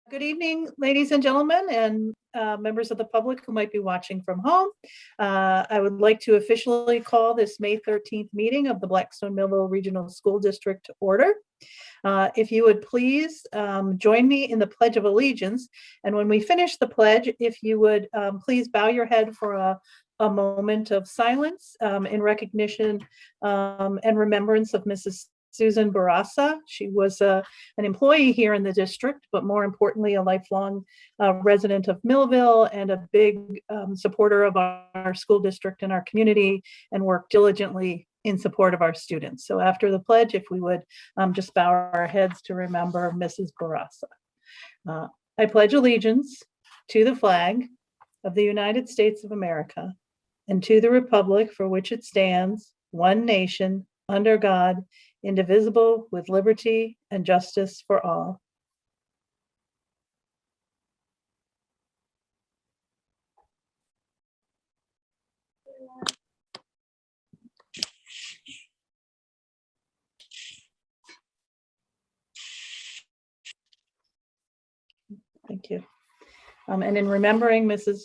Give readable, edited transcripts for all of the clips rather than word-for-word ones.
Good evening, ladies and gentlemen, and members of the public who might be watching from home. I would like to officially call this May 13th meeting of the Blackstone Millville Regional School District to order. If you would please join me in the Pledge of Allegiance. And when we finish the pledge, if you would please bow your head for a moment of silence in recognition and remembrance of Mrs. Susan Barassa. She was an employee here in the district, but more importantly, a lifelong resident of Millville and a big supporter of our school district and our community, and worked diligently in support of our students. So after the pledge, if we would just bow our heads to remember Mrs. Barassa. I pledge allegiance to the flag of the United States of America and to the republic for which it stands, one nation, under God, indivisible, with liberty and justice for all. Thank you. And in remembering Mrs.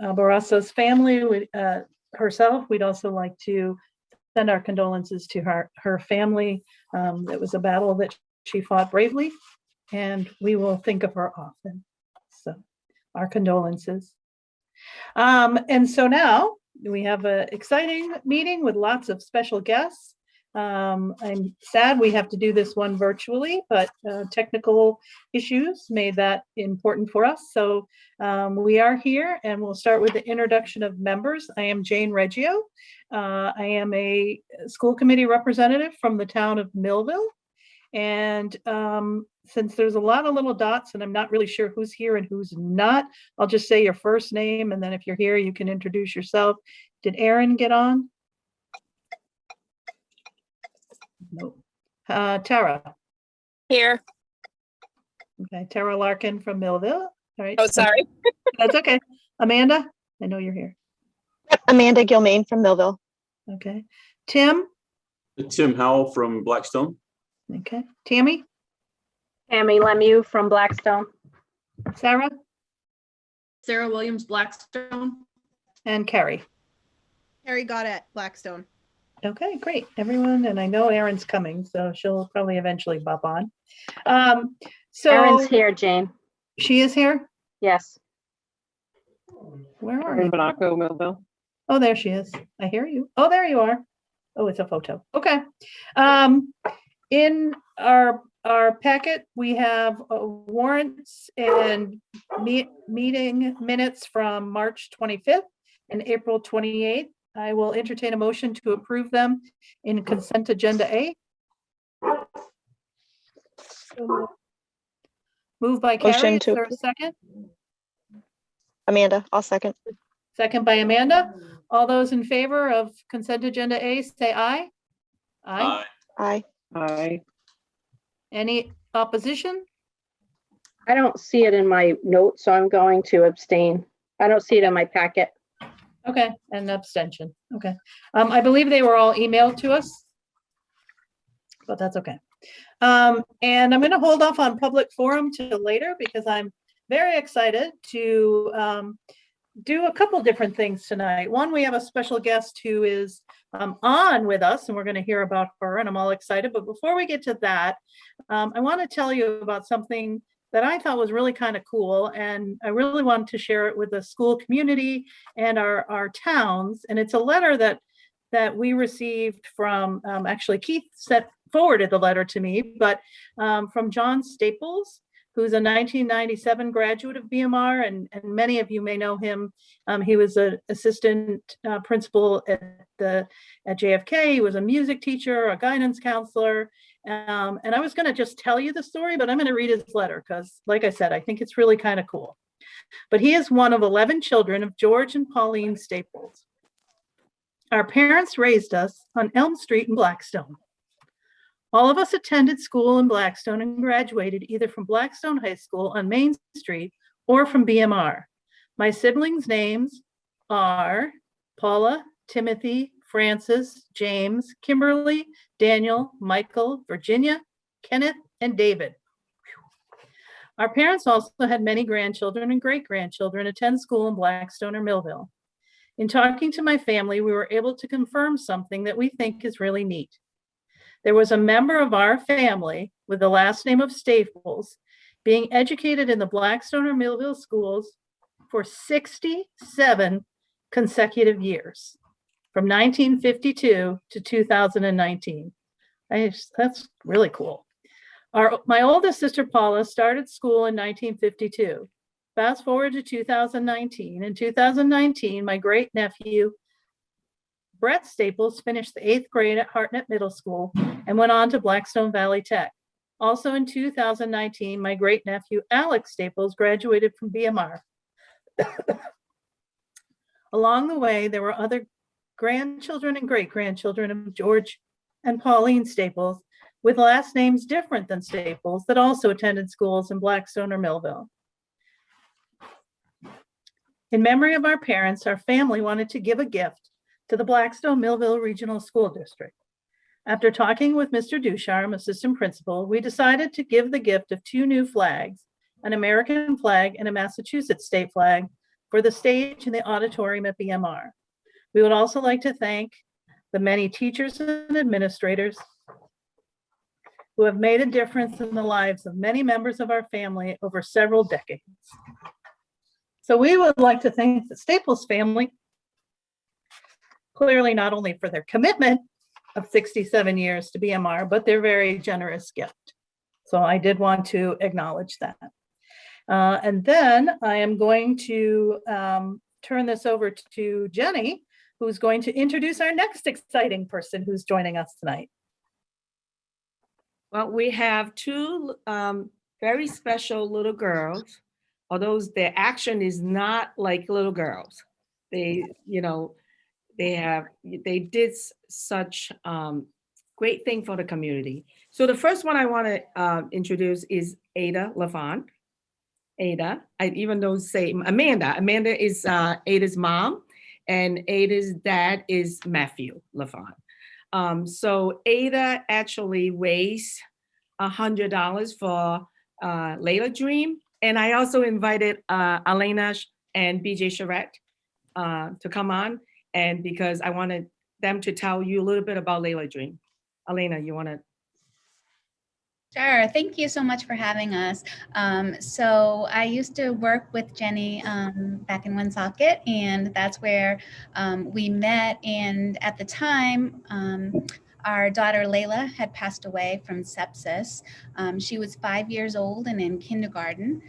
Barassa's family, herself, we'd also like to send our condolences to her family. It was a battle that she fought bravely, and we will think of her often. So our condolences. And so now we have an exciting meeting with lots of special guests. I'm sad we have to do this one virtually, but technical issues made that important for us. So we are here, and we'll start with the introduction of members. I am Jane Reggio. I am a school committee representative from the town of Millville. And since there's a lot of little dots and I'm not really sure who's here and who's not, I'll just say your first name, and then if you're here, you can introduce yourself. Did Erin get on? No. Tara. Here. Okay, Tara Larkin from Millville. All right. Oh, sorry. That's okay. Amanda, I know you're here. Amanda Gilmain from Millville. Okay. Tim. Tim Howell from Blackstone. Okay. Tammy. Tammy Lemieux from Blackstone. Sarah. Sarah Williams, Blackstone. And Carrie. Carrie got it, Blackstone. Okay, great, everyone. And I know Erin's coming, so she'll probably eventually bop on. So Erin's here, Jane. She is here? Yes. Where are Erin you? Bonaco, Millville. Oh, there she is. I hear you. Oh, there you are. Oh, it's a photo. Okay. In our packet, we have warrants and meeting minutes from March 25th and April 28th. I will entertain a motion to approve them in consent agenda A. Moved by Carrie. Is there a second? Amanda, I'll second. Second by Amanda. All those in favor of consent agenda A, say aye. Aye. Aye. Aye. Any opposition? I don't see it in my notes, so I'm going to abstain. I don't see it in my packet. Okay, and abstention. Okay. I believe they were all emailed to us, but that's okay. And I'm going to hold off on public forum till later because I'm very excited to do a couple different things tonight. One, we have a special guest who is on with us, and we're going to hear about her, and I'm all excited. But before we get to that, I want to tell you about something that I thought was really kind of cool, and I really wanted to share it with the school community and our towns. And it's a letter that we received from, actually Keith forwarded the letter to me, but from John Staples, who's a 1997 graduate of BMR, and many of you may know him. He was an assistant principal at JFK. He was a music teacher, a guidance counselor. And I was going to just tell you the story, but I'm going to read his letter because, like I said, I think it's really kind of cool. But he is one of 11 children of George and Pauline Staples. Our parents raised us on Elm Street in Blackstone. All of us attended school in Blackstone and graduated either from Blackstone High School on Main Street or from BMR. My siblings' names are Paula, Timothy, Francis, James, Kimberly, Daniel, Michael, Virginia, Kenneth, and David. Our parents also had many grandchildren and great-grandchildren attend school in Blackstone or Millville. In talking to my family, we were able to confirm something that we think is really neat. There was a member of our family with the last name of Staples being educated in the Blackstone or Millville schools for 67 consecutive years, from 1952 to 2019. That's really cool. My oldest sister Paula started school in 1952. Fast forward to 2019. In 2019, my great nephew Brett Staples finished the 8th grade at Hartnett Middle School and went on to Blackstone Valley Tech. Also in 2019, my great nephew Alex Staples graduated from BMR. Along the way, there were other grandchildren and great-grandchildren of George and Pauline Staples with last names different than Staples that also attended schools in Blackstone or Millville. In memory of our parents, our family wanted to give a gift to the Blackstone Millville Regional School District. After talking with Mr. Ducharme, assistant principal, we decided to give the gift of 2 new flags, an American flag and a Massachusetts state flag, for the stage and the auditorium at BMR. We would also like to thank the many teachers and administrators who have made a difference in the lives of many members of our family over several decades. So we would like to thank the Staples family, clearly not only for their commitment of 67 years to BMR, but their very generous gift. So I did want to acknowledge that. And then I am going to turn this over to Jenny, who's going to introduce our next exciting person who's joining us tonight. Well, we have 2 very special little girls, although their action is not like little girls. They, they did such great thing for the community. So the first one I want to introduce is Aydah Lafont. Aydah, I even though say Amanda. Amanda is Aydah's mom, and Aydah's dad is Matthew Lafont. So Aydah actually raised $100 for Layla Dream, and I also invited Elena and BJ Charette to come on, and because I wanted them to tell you a little bit about Layla Dream. Elena, you want to? Sure. Thank you so much for having us. So I used to work with Jenny back in Woonsocket, and that's where we met. And at the time, our daughter Layla had passed away from sepsis. She was 5 years old and in kindergarten.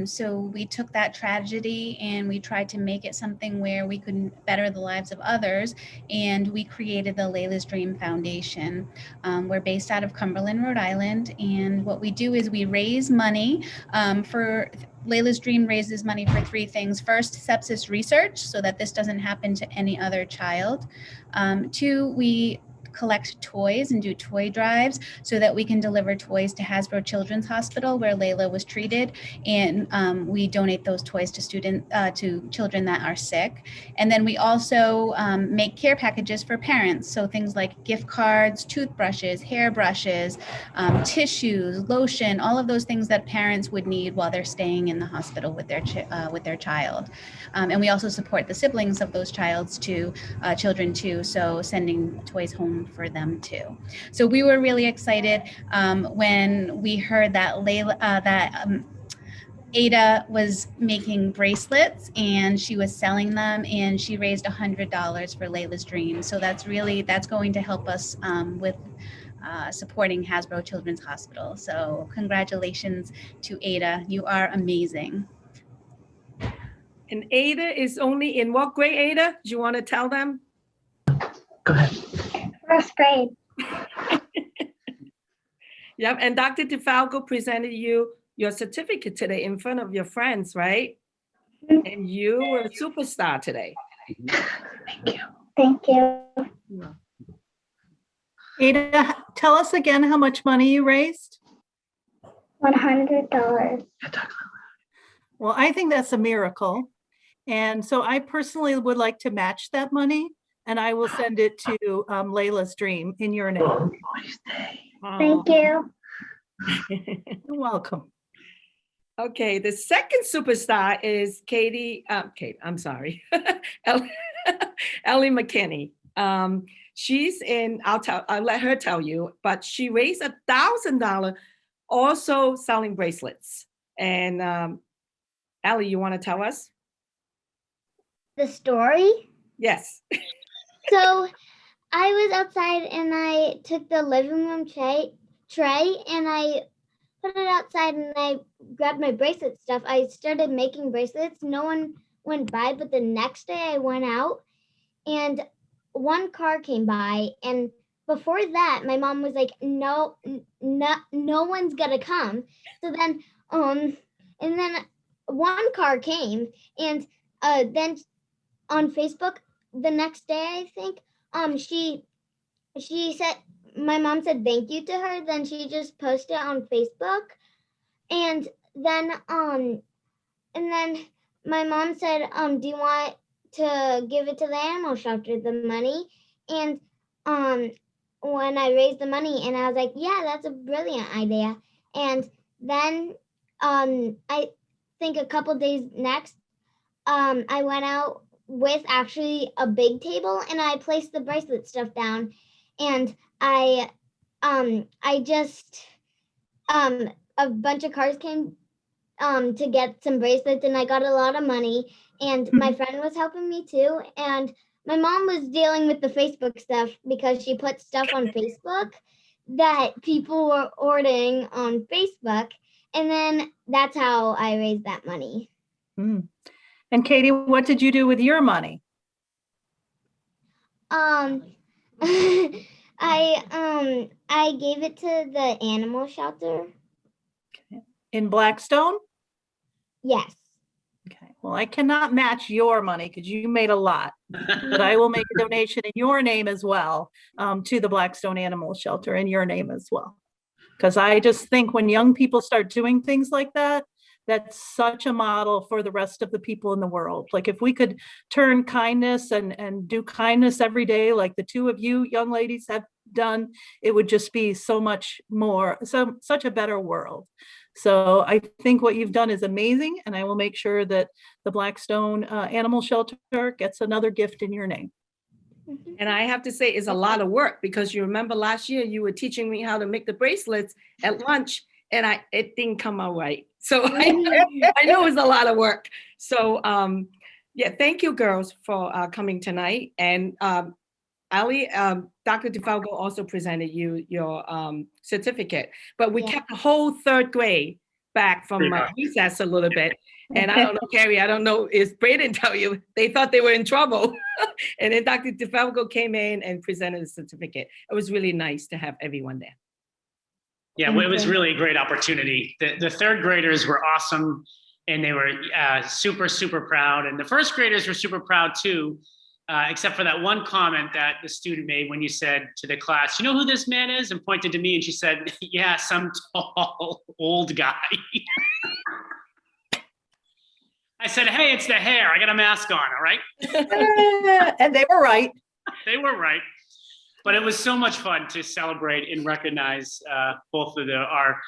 So we took that tragedy and we tried to make it something where we could better the lives of others. And we created the Layla's Dream Foundation. We're based out of Cumberland, Rhode Island. And what we do is we raise money for Layla's Dream raises money for 3 things. First, sepsis research, so that this doesn't happen to any other child. 2, we collect toys and do toy drives so that we can deliver toys to Hasbro Children's Hospital where Layla was treated, and we donate those toys to children that are sick. And then we also make care packages for parents, so things like gift cards, toothbrushes, hairbrushes, tissues, lotion, all of those things that parents would need while they're staying in the hospital with their child. And we also support the siblings of those children too, so sending toys home for them too. So we were really excited when we heard that Aydah was making bracelets and she was selling them, and she raised $100 for Layla's Dream. So that's going to help us with supporting Hasbro Children's Hospital. So congratulations to Aydah. You are amazing. And Aydah is only in what grade, Aydah? Do you want to tell them? Go ahead. 1st grade. Yep, and Dr. Defalto presented you your certificate today in front of your friends, right? Mhm. And you were a superstar today. Thank you. Thank you. Aydah, tell us again how much money you raised. $100. Well, I think that's a miracle. And so I personally would like to match that money, and I will send it to Layla's Dream in your name. Thank you. You're welcome. Okay, the second superstar is I'm sorry, Ellie McKinney. She's in, I'll let her tell you, but she raised $1,000 also selling bracelets. And Ellie, you want to tell us? The story. Yes. So I was outside and I took the living room tray and I put it outside and I grabbed my bracelet stuff. I started making bracelets. No one went by, but the next day I went out and one car came by, and before that my mom was like, no one's gonna come. So then and then one car came, and then on Facebook the next day, I think, she said, my mom said thank you to her, then she just posted it on Facebook, and then my mom said, do you want to give it to the animal shelter, the money? And when I raised the money, and I was like, yeah, that's a brilliant idea. And then I think a couple days next, I went out with actually a big table and I placed the bracelet stuff down, and I just a bunch of cars came to get some bracelets, and I got a lot of money, and my friend was helping me too, and my mom was dealing with the Facebook stuff because she put stuff on Facebook that people were ordering on Facebook, and then that's how I raised that money. Mm. And Katie, what did you do with your money? I gave it to the animal shelter. In Blackstone? Yes. Okay, well, I cannot match your money because you made a lot, but I will make a donation in your name as well, to the Blackstone Animal Shelter in your name as well. Because I just think when young people start doing things like that, that's such a model for the rest of the people in the world. Like if we could turn kindness and do kindness every day, like the two of you young ladies have done, it would just be so much more, such a better world. So I think what you've done is amazing, and I will make sure that the Blackstone Animal Shelter gets another gift in your name. And I have to say, it's a lot of work, because you remember last year you were teaching me how to make the bracelets at lunch, and it didn't come out right. So I know it's a lot of work. So yeah, thank you girls for coming tonight. And Ali, Dr. Defalto also presented you your certificate, but we kept the whole third grade back from recess a little bit. And I don't know, Carrie, I don't know, is Braden tell you, they thought they were in trouble. And then Dr. Defalto came in and presented a certificate. It was really nice to have everyone there. Yeah, well, it was really a great opportunity. The third graders were awesome, and they were super, super proud. And the first graders were super proud too, except for that one comment that the student made when you said to the class, you know who this man is? And pointed to me, and she said, yeah, some tall, old guy. I said, hey, it's the hair. I got a mask on, all right? And they were right. They were right. But it was so much fun to celebrate and recognize both of our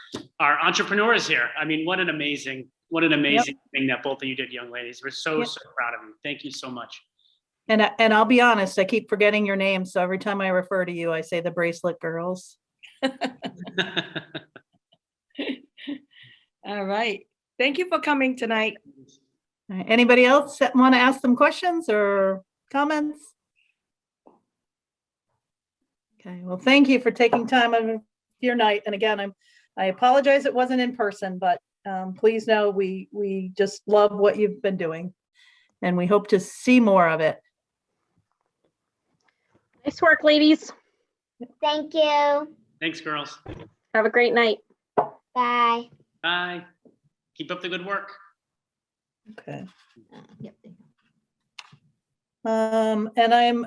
entrepreneurs here. I mean, what an amazing thing that both of you did, young ladies. We're so proud of you. Thank you so much. And I'll be honest, I keep forgetting your name. So every time I refer to you, I say the Bracelet Girls. All right. Thank you for coming tonight. All right. Anybody else want to ask them questions or comments? Okay, well, thank you for taking time out of your night. And again, I apologize it wasn't in person, but please know we just love what you've been doing, and we hope to see more of it. Nice work, ladies. Thank you. Thanks, girls. Have a great night. Bye. Bye. Keep up the good work. Okay. Yep. And I'm,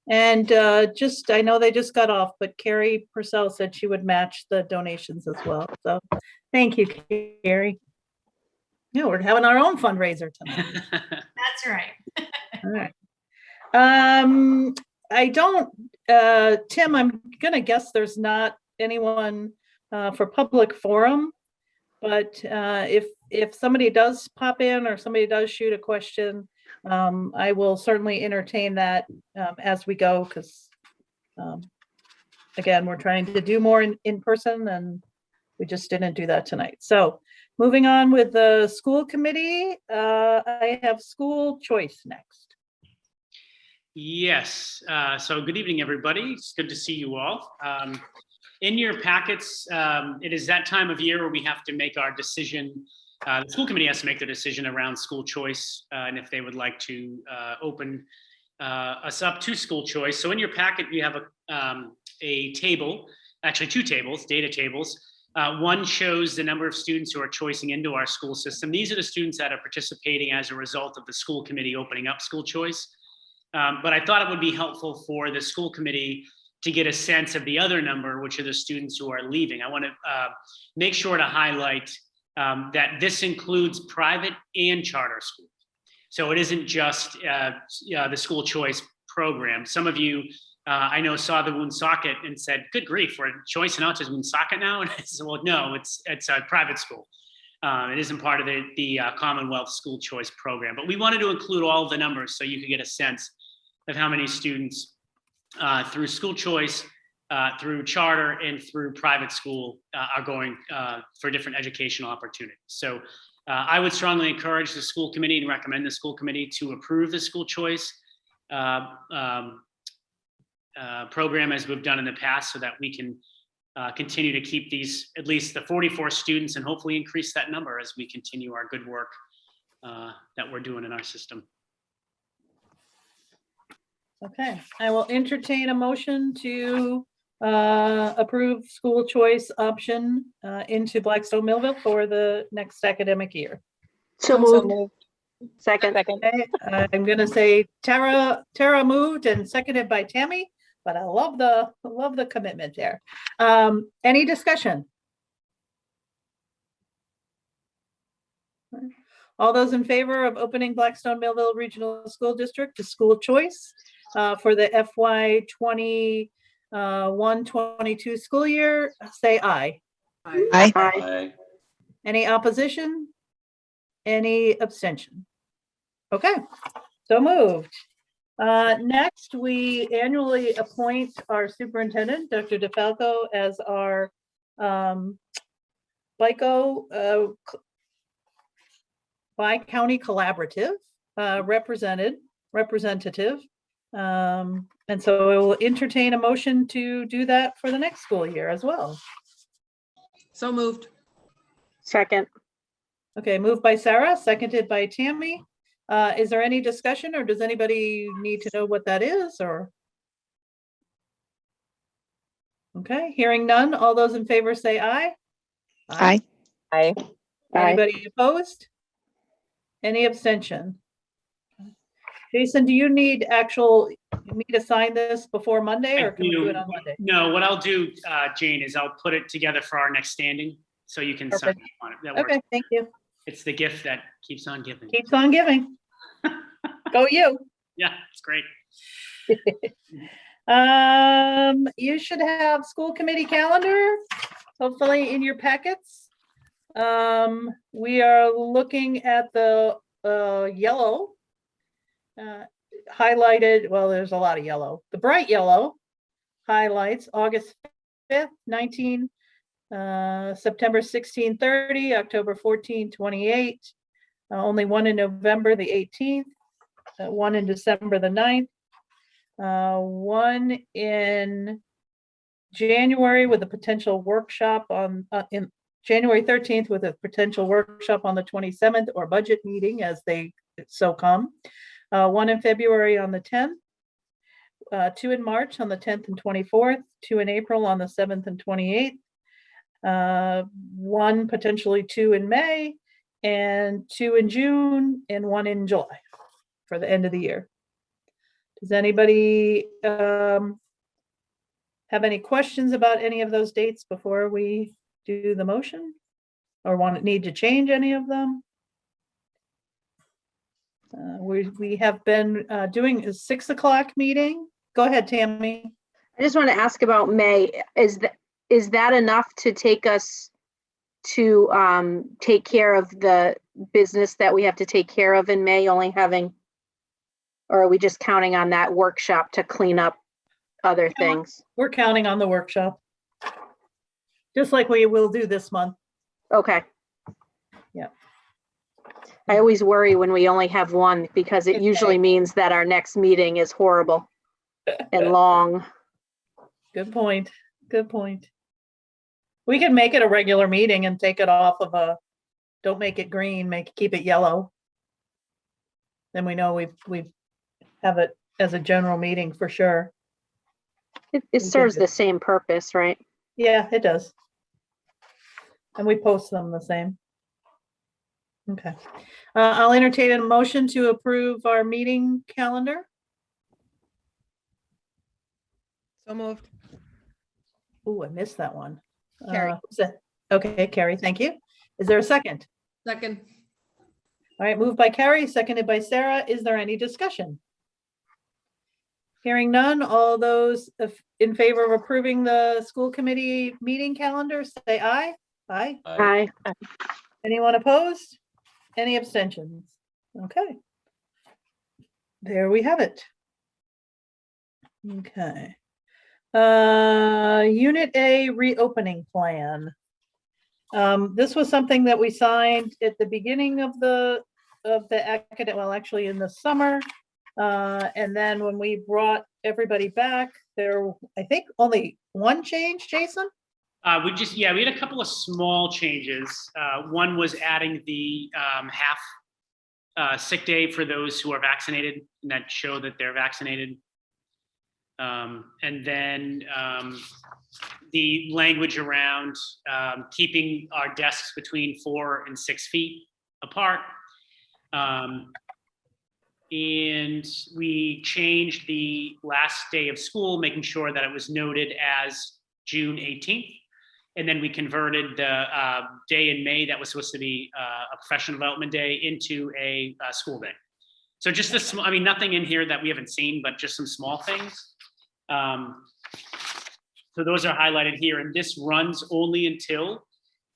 and just, I know they just got off, but Carrie Purcell said she would match the donations as well. So thank you, Carrie. Yeah, we're having our own fundraiser tonight. That's right. All right. I don't, Tim, I'm gonna guess there's not anyone for public forum, but if somebody does pop in or somebody does shoot a question, I will certainly entertain that as we go, because again, we're trying to do more in person, and we just didn't do that tonight. So moving on with the school committee, I have school choice next. Yes. So good evening, everybody. It's good to see you all. In your packets, it is that time of year where we have to make our decision. The school committee has to make their decision around school choice and if they would like to open us up to school choice. So in your packet, you have a table, actually two tables, data tables. One shows the number of students who are choicing into our school system. These are the students that are participating as a result of the school committee opening up school choice. But I thought it would be helpful for the school committee to get a sense of the other number, which are the students who are leaving. I want to make sure to highlight that this includes private and charter schools. So it isn't just the school choice program. Some of you, I know, saw the Woonsocket and said, good grief, we're choice and autism Woonsocket now? And I said, well, no, it's a private school. It isn't part of the Commonwealth School Choice Program. But we wanted to include all of the numbers so you could get a sense of how many students through school choice, through charter, and through private school are going for different educational opportunities. So I would strongly encourage the school committee and recommend the school committee to approve the school choice program as we've done in the past, so that we can continue to keep these, at least the 44 students, and hopefully increase that number as we continue our good work that we're doing in our system. Okay, I will entertain a motion to approve school choice option into Blackstone Millville for the next academic year. So moved. Second. Okay, I'm gonna say Tara moved and seconded by Tammy, but I love the commitment there. Any discussion? All those in favor of opening Blackstone Millville Regional School District to school choice for the FY 21-22 school year, say aye. Aye. Aye. Any opposition? Any abstention? Okay, so moved. Next, we annually appoint our superintendent, Dr. Defalto, as our BICO Bi-County Collaborative representative. And so I will entertain a motion to do that for the next school year as well. So moved. Second. Okay, moved by Sarah, seconded by Tammy. Is there any discussion, or does anybody need to know what that is, or? Okay, hearing none. All those in favor say aye. Aye. Aye. Anybody opposed? Any abstention? Jason, do you need me to sign this before Monday, or can we do it on Monday? No, what I'll do, Jane, is I'll put it together for our next standing, so you can sign Perfect. on it. That works. Okay, thank you. It's the gift that keeps on giving. Keeps on giving. Go you. Yeah, it's great. You should have school committee calendar, hopefully in your packets. We are looking at the yellow highlighted. Well, there's a lot of yellow. The bright yellow highlights August 5th, 19, September 16, 30, October 14, 28, only one in November, the 18th, one in December, the 9th, one in January with a potential workshop on in January 13th with a potential workshop on the 27th, or budget meeting as they so come. One in February on the 10th, two in March on the 10th and 24th, two in April on the 7th and 28th, one, potentially two in May, and two in June, and one in July for the end of the year. Does anybody have any questions about any of those dates before we do the motion, or need to change any of them? We have been doing a 6 o'clock meeting. Go ahead, Tammy. I just want to ask about May. is that enough to take us to take care of the business that we have to take care of in May, only having, or are we just counting on that workshop to clean up other things? We're counting on the workshop. Just like we will do this month. Okay. Yeah. I always worry when we only have one because it Okay. usually means that our next meeting is horrible and long. Good point. Good point. We can make it a regular meeting and take it off of don't make it green, keep it yellow. Then we know we have it as a general meeting for sure. It We serves could the same purpose, right? Yeah, it does. And we post them the same. Okay. I'll entertain a motion to approve our meeting calendar. So moved. Oh, I missed that one. Carrie. Who's that? Okay, Carrie, thank you. Is there a second? Second. All right, moved by Carrie, seconded by Sarah. Is there any discussion? Hearing none, all those in favor of approving the school committee meeting calendar, say aye. Aye. Aye. Anyone opposed? Any abstentions? Okay. There we have it. Okay. Unit A reopening plan. This was something that we signed at the beginning of the academic, well, actually in the summer. And then when we brought everybody back, there, I think only one change, Jason? We had a couple of small changes. One was adding the half sick day for those who are vaccinated and that show that they're vaccinated. And then the language around keeping our desks between 4 and 6 feet apart. And we changed the last day of school, making sure that it was noted as June 18th. And then we converted the day in May that was supposed to be a professional development day into a school day. So just this, nothing in here that we haven't seen, but just some small things. So those are highlighted here, and this runs only until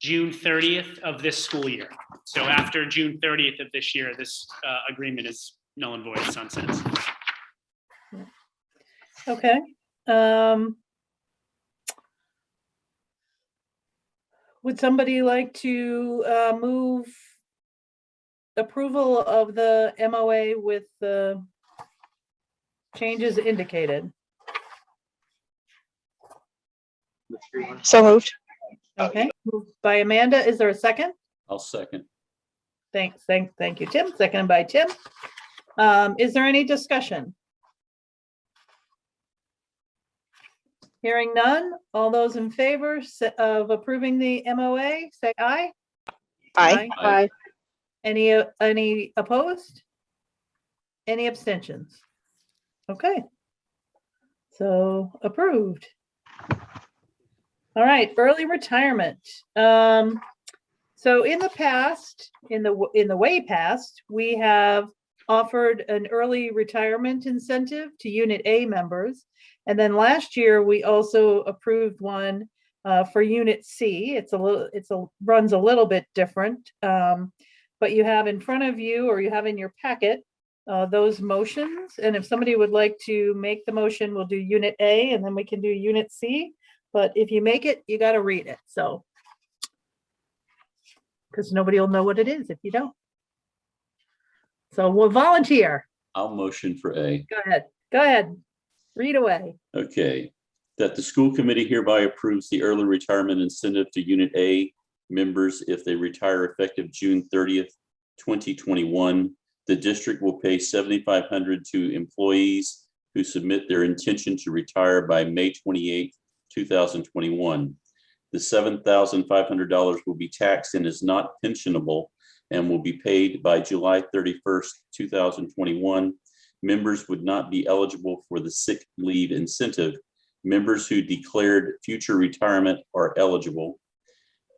June 30th of this school year. So after June 30th of this year, this agreement is null and void, sunsets. Okay. Would somebody like to move approval of the MOA with the changes indicated? So moved. Okay, moved by Amanda. Is there a second? I'll second. Thanks. Thank you, Tim. Seconded by Tim. Is there any discussion? Hearing none. All those in favor of approving the MOA, say aye. Aye. Aye. Any opposed? Any abstentions? Okay. So approved. All right, early retirement. So in the past, in the way past, we have offered an early retirement incentive to Unit A members. And then last year, we also approved one for Unit C. Runs a little bit different, but you have in front of you, or you have in your packet, those motions. And if somebody would like to make the motion, we'll do Unit A, and then we can do Unit C. But if you make it, you got to read it. So, because nobody will know what it is if you don't. So we'll volunteer. I'll motion for A. Go ahead. Read away. Okay. That the school committee hereby approves the early retirement incentive to Unit A members if they retire effective June 30th, 2021. The district will pay $7,500 to employees who submit their intention to retire by May 28th, 2021. The $7,500 will be taxed and is not pensionable and will be paid by July 31st, 2021. Members would not be eligible for the sick leave incentive. Members who declared future retirement are eligible.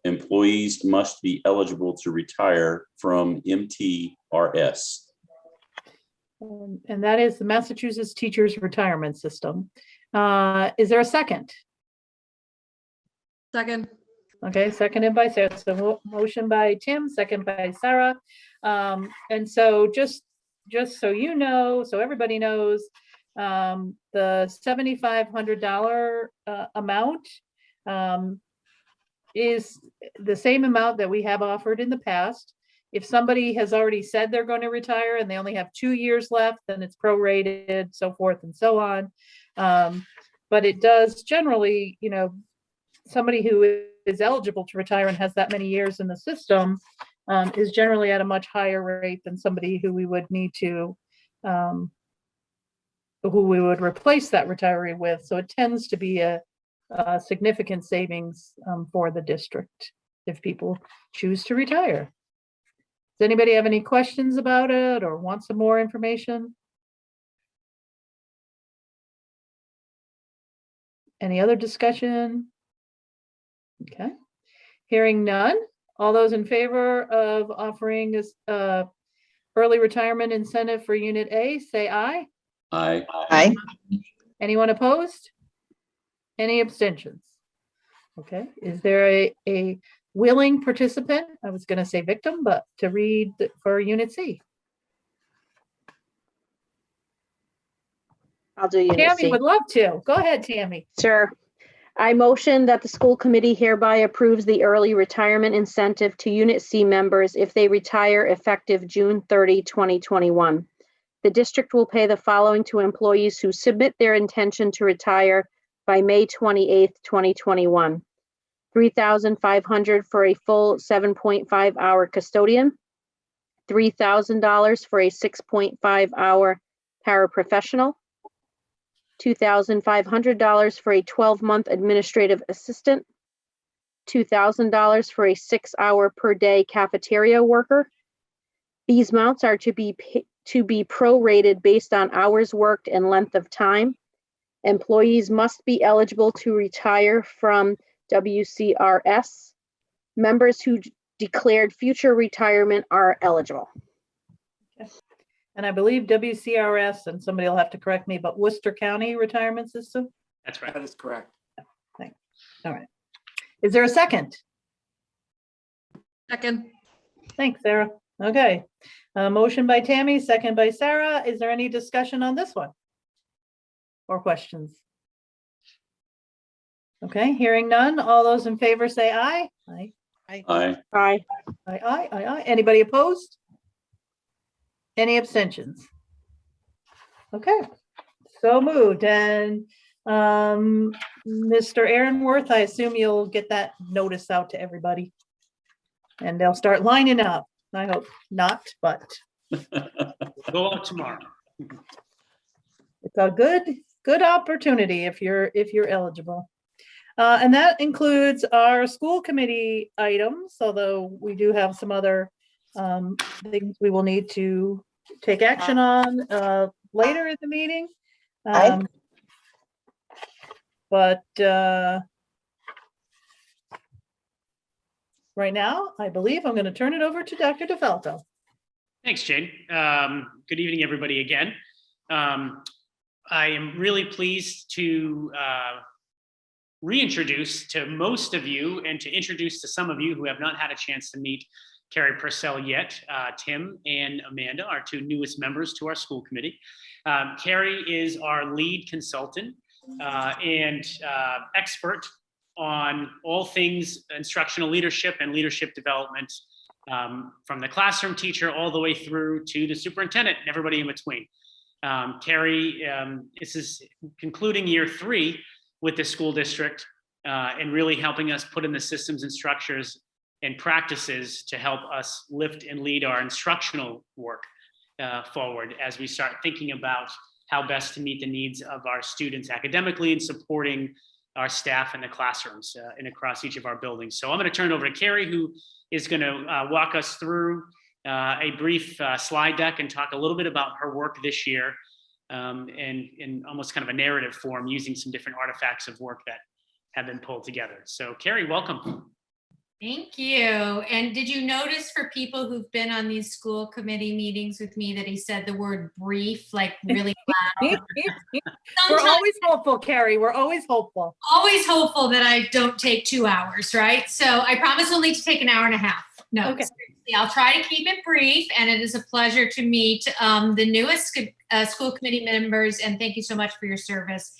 Employees must be eligible to retire from MTRS. And that is the Massachusetts Teachers Retirement System. Is there a second? Second. Okay, seconded by Sarah. So motion by Tim, second by Sarah. And so just so you know, so everybody knows, the $7,500 amount is the same amount that we have offered in the past. If somebody has already said they're going to retire and they only have 2 years left, then it's prorated, so forth and so on. But it does generally, somebody who is eligible to retire and has that many years in the system is generally at a much higher rate than somebody who we would need to, who we would replace that retiree with. So it tends to be a significant savings for the district if people choose to retire. Does anybody have any questions about it or want some more information? Any other discussion? Okay, hearing none. All those in favor of offering this early retirement incentive for Unit A, say aye. Aye. Aye. Anyone opposed? Any abstentions? Okay, is there a willing participant? I was going to say victim, but to read for Unit C. I'll do Unit Tammy C. would love to. Go ahead, Tammy. Sure. I motion that the school committee hereby approves the early retirement incentive to Unit C members if they retire effective June 30, 2021. The district will pay the following to employees who submit their intention to retire by May 28, 2021. $3,500 for a full 7.5-hour custodian, $3,000 for a 6.5-hour paraprofessional, $2,500 for a 12-month administrative assistant, $2,000 for a 6-hour per day cafeteria worker. These amounts are to be prorated based on hours worked and length of time. Employees must be eligible to retire from WCRS. Members who declared future retirement are eligible. And I believe WCRS, and somebody will have to correct me, but Worcester County Retirement System? That's right. That is correct. Thanks. All right. Is there a second? Second. Thanks, Sarah. Okay. Motion by Tammy, second by Sarah. Is there any discussion on this one? Or questions? Okay, hearing none. All those in favor say aye. Aye. Aye. Aye. Aye, aye, aye, aye. Anybody opposed? Any abstentions? Okay, so moved. And Mr. Aaronworth, I assume you'll get that notice out to everybody. And they'll start lining up. I hope not, but Go out tomorrow. it's a good opportunity if you're eligible. And that includes our school committee items, although we do have some other things we will need to take action on later in the meeting. Aye. But right now, I believe I'm going to turn it over to Dr. Defalto. Thanks, Jane. Good evening, everybody, again. I am really pleased to reintroduce to most of you and to introduce to some of you who have not had a chance to meet Carrie Purcell yet, Tim and Amanda, our two newest members to our school committee. Carrie is our lead consultant and expert on all things instructional leadership and leadership development, from the classroom teacher all the way through to the superintendent and everybody in between. Carrie, this is concluding year 3 with the school district and really helping us put in the systems and structures and practices to help us lift and lead our instructional work forward as we start thinking about how best to meet the needs of our students academically and supporting our staff in the classrooms and across each of our buildings. So I'm going to turn it over to Carrie, who is going to walk us through a brief slide deck and talk a little bit about her work this year and in almost kind of a narrative form using some different artifacts of work that have been pulled together. So Carrie, welcome. Thank you. And did you notice for people who've been on these school committee meetings with me that he said the word brief, like really loud? We're Sometimes always hopeful, Carrie. We're always hopeful. always hopeful that I don't take 2 hours, right? So I promise only to take an hour and a half. No, Okay. seriously, I'll try to keep it brief. And it is a pleasure to meet the newest school committee members. And thank you so much for your service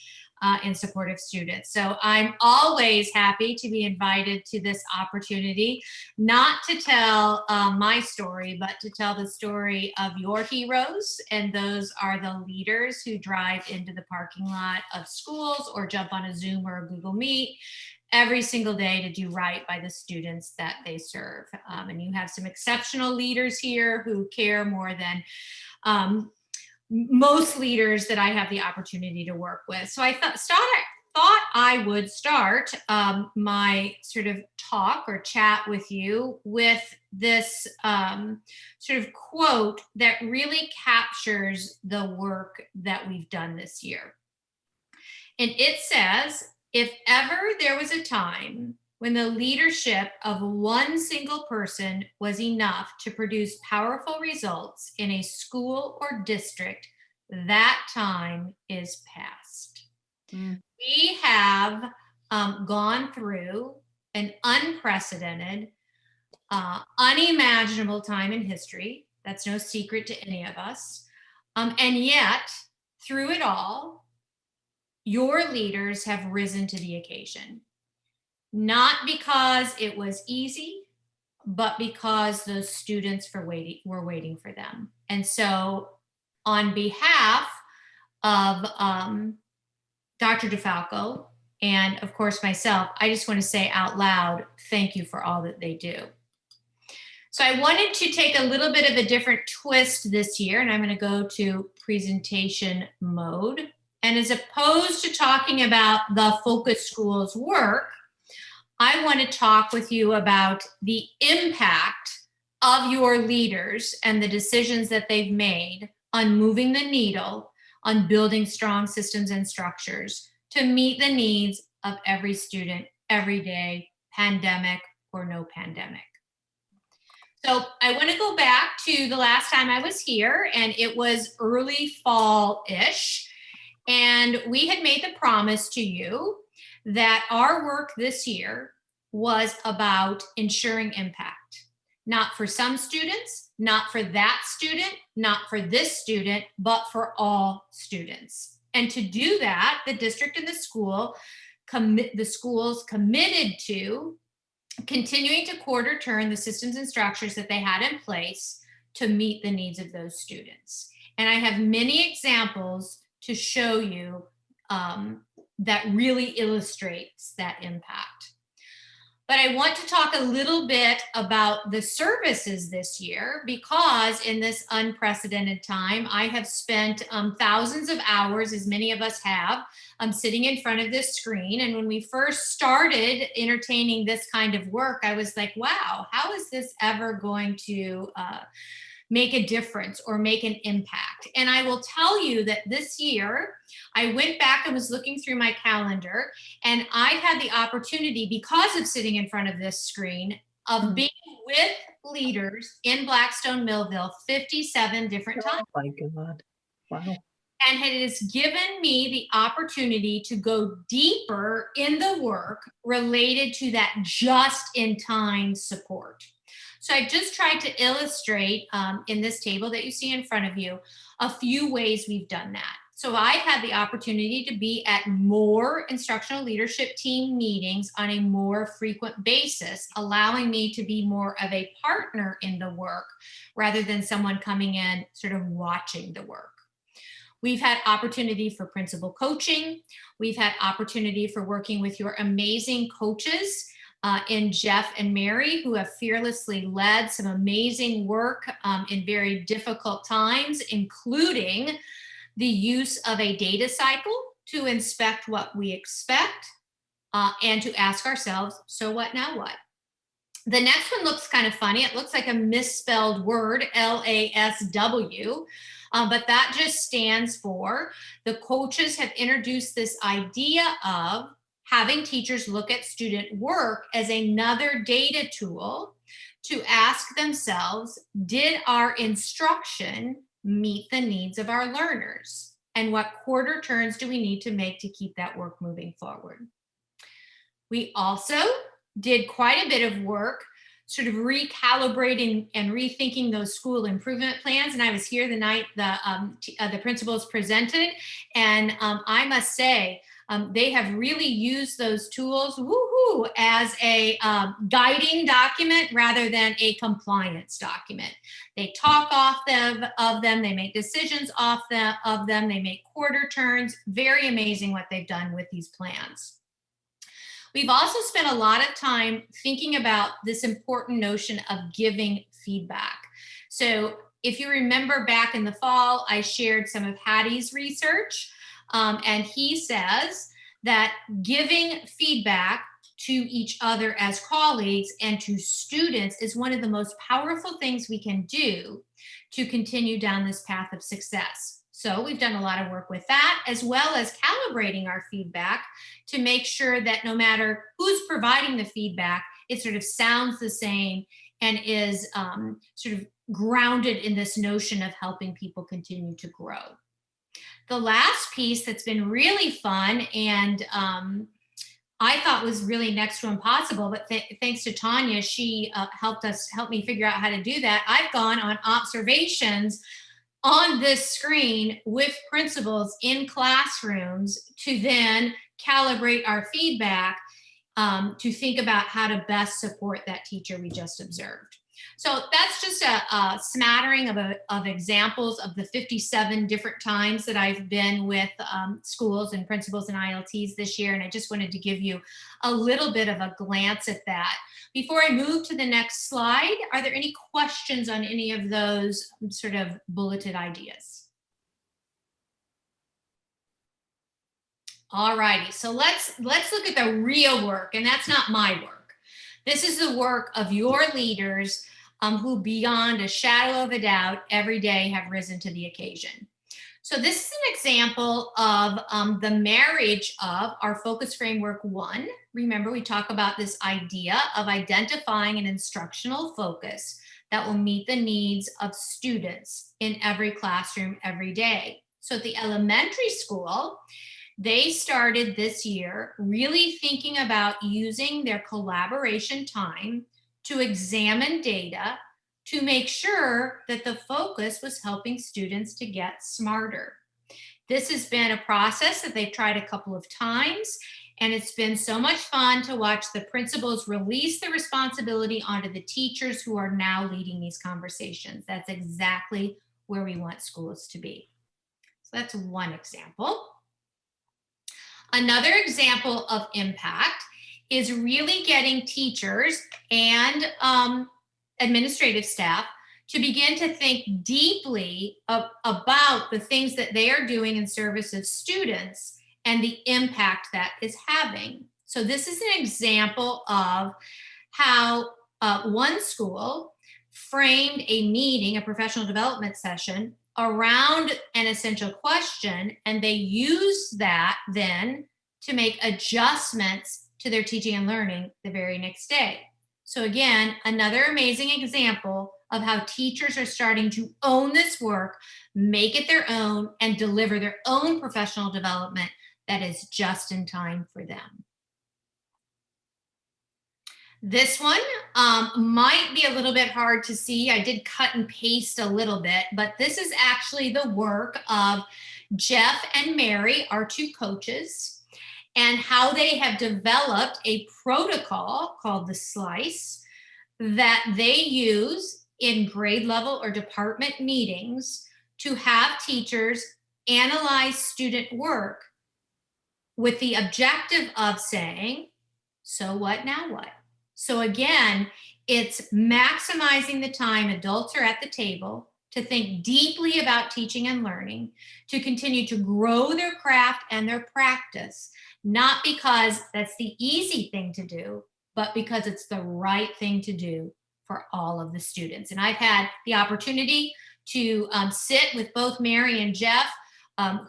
in support of students. So I'm always happy to be invited to this opportunity, not to tell my story, but to tell the story of your heroes. And those are the leaders who drive into the parking lot of schools or jump on a Zoom or a Google Meet every single day to do right by the students that they serve. And you have some exceptional leaders here who care more than most leaders that I have the opportunity to work with. So I thought I would start my sort of talk or chat with you with this sort of quote that really captures the work that we've done this year. And it says, if ever there was a time when the leadership of one single person was enough to produce powerful results in a school or district, that time is past. We have gone through an unprecedented, unimaginable time in history. That's no secret to any of us. And yet, through it all, your leaders have risen to the occasion. Not because it was easy, but because those students were waiting for them. And so on behalf of Dr. Defalto and of course myself, I just want to say out loud, thank you for all that they do. So I wanted to take a little bit of a different twist this year, and I'm going to go to presentation mode. And as opposed to talking about the focus schools work, I want to talk with you about the impact of your leaders and the decisions that they've made on moving the needle on building strong systems and structures to meet the needs of every student every day, pandemic or no pandemic. So I want to go back to the last time I was here, and it was early fall-ish. And we had made the promise to you that our work this year was about ensuring impact, not for some students, not for that student, not for this student, but for all students. And to do that, the district and the schools committed to continuing to quarter turn the systems and structures that they had in place to meet the needs of those students. And I have many examples to show you that really illustrates that impact. But I want to talk a little bit about the services this year, because in this unprecedented time, I have spent thousands of hours, as many of us have, sitting in front of this screen. And when we first started entertaining this kind of work, I was like, wow, how is this ever going to make a difference or make an impact? And I will tell you that this year, I went back and was looking through my calendar, and I had the opportunity, because of sitting in front of this screen, of being with leaders in Blackstone Millville 57 different times. Oh my God. Wow. And it has given me the opportunity to go deeper in the work related to that just-in-time support. So I just tried to illustrate in this table that you see in front of you a few ways we've done that. So I had the opportunity to be at more instructional leadership team meetings on a more frequent basis, allowing me to be more of a partner in the work rather than someone coming in sort of watching the work. We've had opportunity for principal coaching. We've had opportunity for working with your amazing coaches in Jeff and Mary, who have fearlessly led some amazing work in very difficult times, including the use of a data cycle to inspect what we expect and to ask ourselves, so what now what? The next one looks kind of funny. It looks like a misspelled word, LASW, but that just stands for the coaches have introduced this idea of having teachers look at student work as another data tool to ask themselves, did our instruction meet the needs of our learners? And what quarter turns do we need to make to keep that work moving forward? We also did quite a bit of work sort of recalibrating and rethinking those school improvement plans. And I was here the night the principals presented, and I must say, they have really used those tools, woohoo, as a guiding document rather than a compliance document. They talk of them, they make decisions of them, they make quarter turns. Very amazing what they've done with these plans. We've also spent a lot of time thinking about this important notion of giving feedback. So if you remember back in the fall, I shared some of Hattie's research, and he says that giving feedback to each other as colleagues and to students is one of the most powerful things we can do to continue down this path of success. So we've done a lot of work with that, as well as calibrating our feedback to make sure that no matter who's providing the feedback, it sort of sounds the same and is sort of grounded in this notion of helping people continue to grow. The last piece that's been really fun and I thought was really next to impossible, but thanks to Tanya, she helped me figure out how to do that. I've gone on observations on this screen with principals in classrooms to then calibrate our feedback to think about how to best support that teacher we just observed. So that's just a smattering of examples of the 57 different times that I've been with schools and principals and ILTs this year. And I just wanted to give you a little bit of a glance at that. Before I move to the next slide, are there any questions on any of those sort of bulleted ideas? All righty, so let's look at the real work, and that's not my work. This is the work of your leaders who, beyond a shadow of a doubt, every day have risen to the occasion. So this is an example of the marriage of our focus framework 1. Remember, we talk about this idea of identifying an instructional focus that will meet the needs of students in every classroom every day. So at the elementary school, they started this year really thinking about using their collaboration time to examine data to make sure that the focus was helping students to get smarter. This has been a process that they've tried a couple of times, and it's been so much fun to watch the principals release the responsibility onto the teachers who are now leading these conversations. That's exactly where we want schools to be. So that's one example. Another example of impact is really getting teachers and administrative staff to begin to think deeply about the things that they are doing in service of students and the impact that is having. So this is an example of how one school framed a meeting, a professional development session, around an essential question, and they used that then to make adjustments to their teaching and learning the very next day. So again, another amazing example of how teachers are starting to own this work, make it their own, and deliver their own professional development that is just in time for them. This one might be a little bit hard to see. I did cut and paste a little bit, but this is actually the work of Jeff and Mary, our two coaches, and how they have developed a protocol called the SLICE that they use in grade level or department meetings to have teachers analyze student work with the objective of saying, so what, now what? So again, it's maximizing the time adults are at the table to think deeply about teaching and learning, to continue to grow their craft and their practice, not because that's the easy thing to do, but because it's the right thing to do for all of the students. And I've had the opportunity to sit with both Mary and Jeff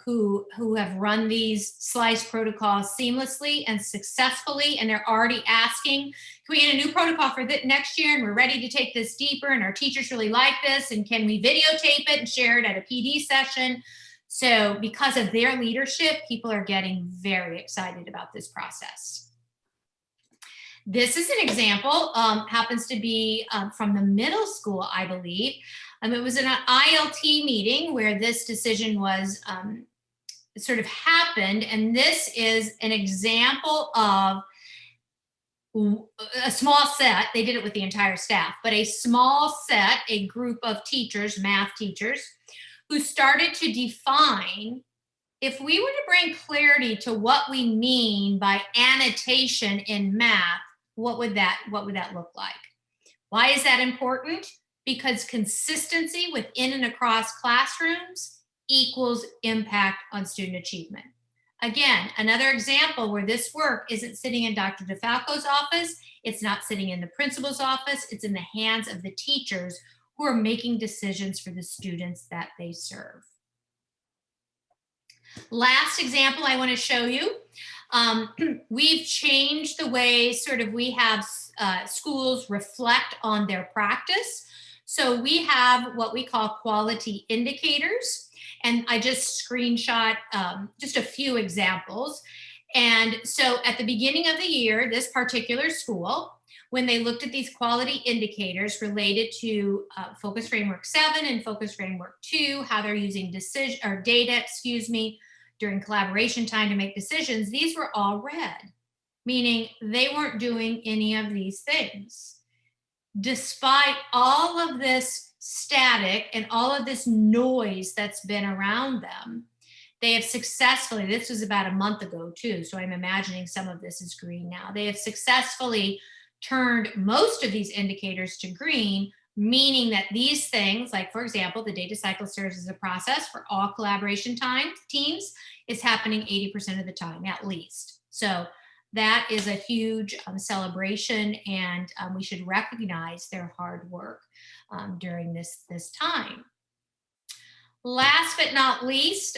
who have run these SLICE protocols seamlessly and successfully, and they're already asking, can we get a new protocol for next year? And we're ready to take this deeper, and our teachers really like this, and can we videotape it and share it at a PD session? So because of their leadership, people are getting very excited about this process. This is an example, happens to be from the middle school, I believe. It was an ILT meeting where this decision was sort of happened. And this is an example of a small set. They did it with the entire staff, but a small set, a group of teachers, math teachers, who started to define, if we were to bring clarity to what we mean by annotation in math, what would that look like? Why is that important? Because consistency within and across classrooms equals impact on student achievement. Again, another example where this work isn't sitting in Dr. Defalco's office, it's not sitting in the principal's office, it's in the hands of the teachers who are making decisions for the students that they serve. Last example I want to show you. We've changed the way we have schools reflect on their practice. So we have what we call quality indicators. And I just screenshot just a few examples. And so at the beginning of the year, this particular school, when they looked at these quality indicators related to Focus Framework 7 and Focus Framework 2, how they're using data, during collaboration time to make decisions, these were all red, meaning they weren't doing any of these things. Despite all of this static and all of this noise that's been around them, they have successfully, this was about a month ago too, so I'm imagining some of this is green now. They have successfully turned most of these indicators to green, meaning that these things, like for example, the data cycle serves as a process for all collaboration teams, is happening 80% of the time, at least. So that is a huge celebration, and we should recognize their hard work during this time. Last but not least,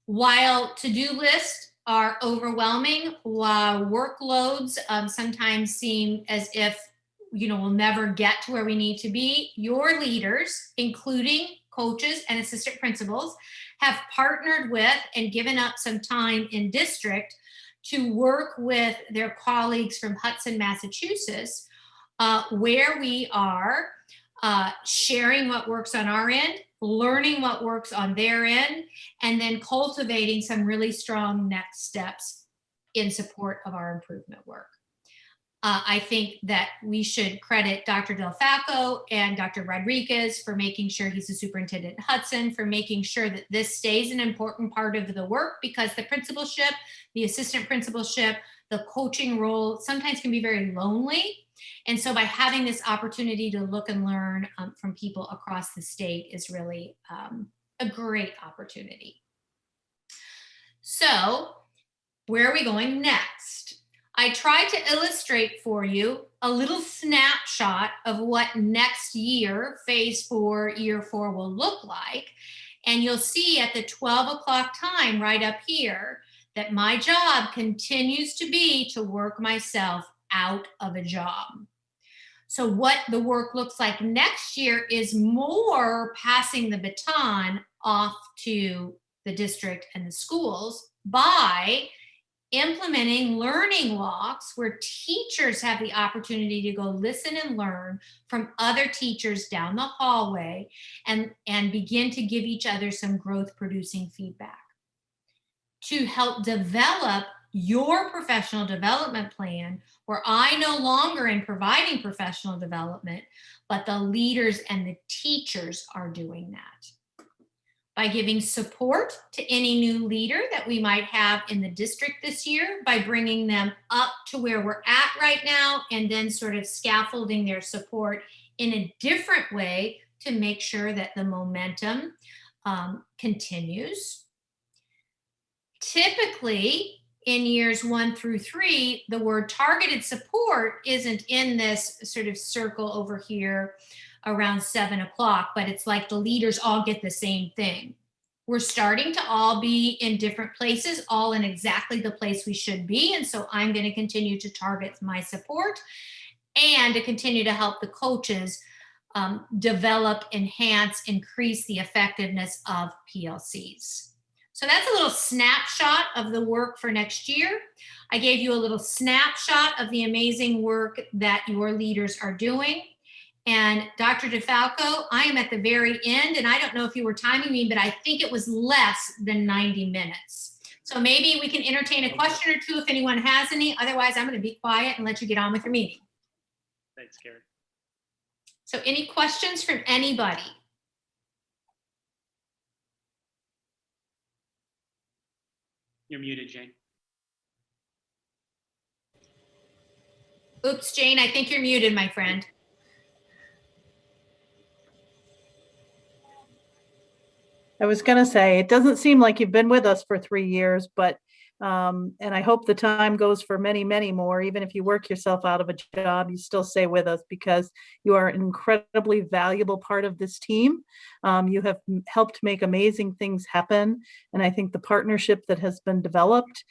while to-do lists are overwhelming, while workloads sometimes seem as if we'll never get to where we need to be, your leaders, including coaches and assistant principals, have partnered with and given up some time in district to work with their colleagues from Hudson, Massachusetts, where we are sharing what works on our end, learning what works on their end, and then cultivating some really strong next steps in support of our improvement work. I think that we should credit Dr. Defalco and Dr. Rodriguez for making sure he's the superintendent in Hudson, for making sure that this stays an important part of the work, because the principalship, the assistant principalship, the coaching role sometimes can be very lonely. And so by having this opportunity to look and learn from people across the state is really a great opportunity. So where are we going next? I tried to illustrate for you a little snapshot of what next year, phase 4, year 4 will look like. And you'll see at the 12 o'clock time right up here that my job continues to be to work myself out of a job. So what the work looks like next year is more passing the baton off to the district and the schools by implementing learning walks where teachers have the opportunity to go listen and learn from other teachers down the hallway and begin to give each other some growth producing feedback to help develop your professional development plan, where I no longer am providing professional development, but the leaders and the teachers are doing that. By giving support to any new leader that we might have in the district this year, by bringing them up to where we're at right now, and then sort of scaffolding their support in a different way to make sure that the momentum continues. Typically, in years 1 through 3, the word targeted support isn't in this sort of circle over here around 7 o'clock, but it's like the leaders all get the same thing. We're starting to all be in different places, all in exactly the place we should be. And so I'm going to continue to target my support and to continue to help the coaches develop, enhance, increase the effectiveness of PLCs. So that's a little snapshot of the work for next year. I gave you a little snapshot of the amazing work that your leaders are doing. And Dr. Defalco, I am at the very end, and I don't know if you were timing me, but I think it was less than 90 minutes. So maybe we can entertain a question or two if anyone has any. Otherwise, I'm going to be quiet and let you get on with your meeting. Thanks, Karen. So any questions from anybody? You're muted, Jane. Oops, Jane, I think you're muted, my friend. I was going to say, it doesn't seem like you've been with us for 3 years, but, and I hope the time goes for many, many more. Even if you work yourself out of a job, you still stay with us because you are an incredibly valuable part of this team. You have helped make amazing things happen. And I think the partnership that has been developed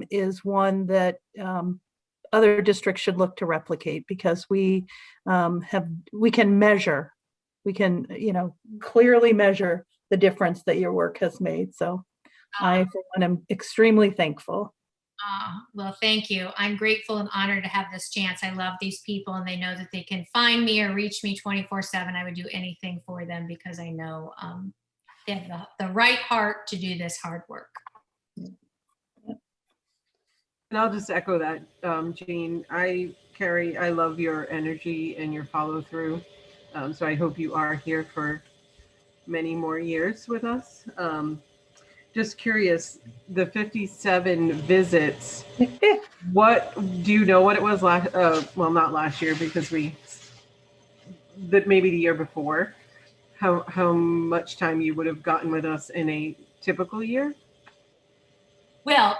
is one that other districts should look to replicate, because we can measure, we can, clearly measure the difference that your work has made. So I, for one, am extremely thankful. Well, thank you. I'm grateful and honored to have this chance. I love these people, and they know that they can find me or reach me 24/7. I would do anything for them because I know they have the right heart to do this hard work. And I'll just echo that, Jean. Carrie, I love your energy and your follow through. So I hope you are here for many more years with us. Just curious, the 57 visits, what do you know what it was last, well, not last year because but maybe the year before, how much time you would have gotten with us in a typical year? Well,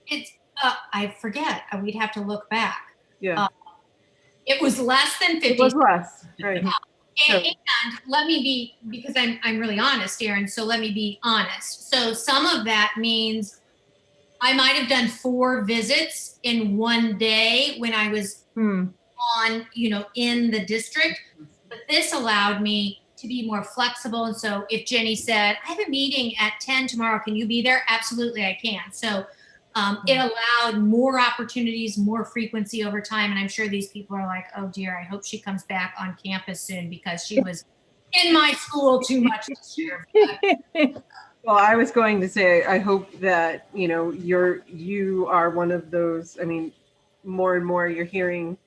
it's, I forget, we'd have to look back. Yeah. It was less than 50. It was less, right. And let me be, because I'm really honest, Aaron, so let me be honest. So some of that means I might have done 4 visits in one day when I was on, in the district, but this allowed me to be more flexible. And so if Jenny said, I have a meeting at 10 tomorrow, can you be there? Absolutely, I can. So it allowed more opportunities, more frequency over time. And I'm sure these people are like, oh dear, I hope she comes back on campus soon because she was in my school too much this year. Well, I was going to say, I hope that, you are one of those, I mean, more and more you're hearing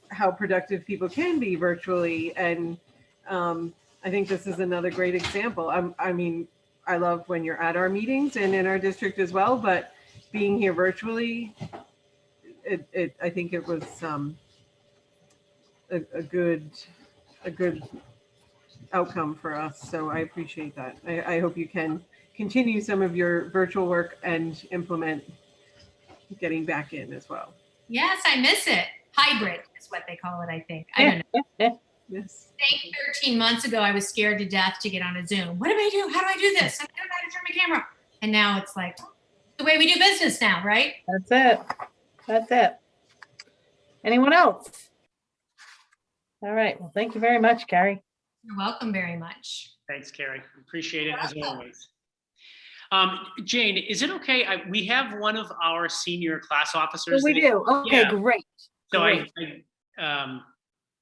how productive people can be virtually. And I think this is another great example. I love when you're at our meetings and in our district as well, but being here virtually, I think it was a good outcome for us. So I appreciate that. I hope you can continue some of your virtual work and implement getting back in as well. Yes, I miss it. Hybrid is what they call it, I think. I don't know. Yes. I think 13 months ago, I was scared to death to get on a Zoom. What do I do? How do I do this? I don't know how to turn my camera. And now it's like the way we do business now, right? That's it. Anyone else? All right. Well, thank you very much, Carrie. You're welcome very much. Thanks, Carrie. Appreciate it as always. Jane, is it okay? We have one of our senior class officers. We do. Okay, yeah. great. So great.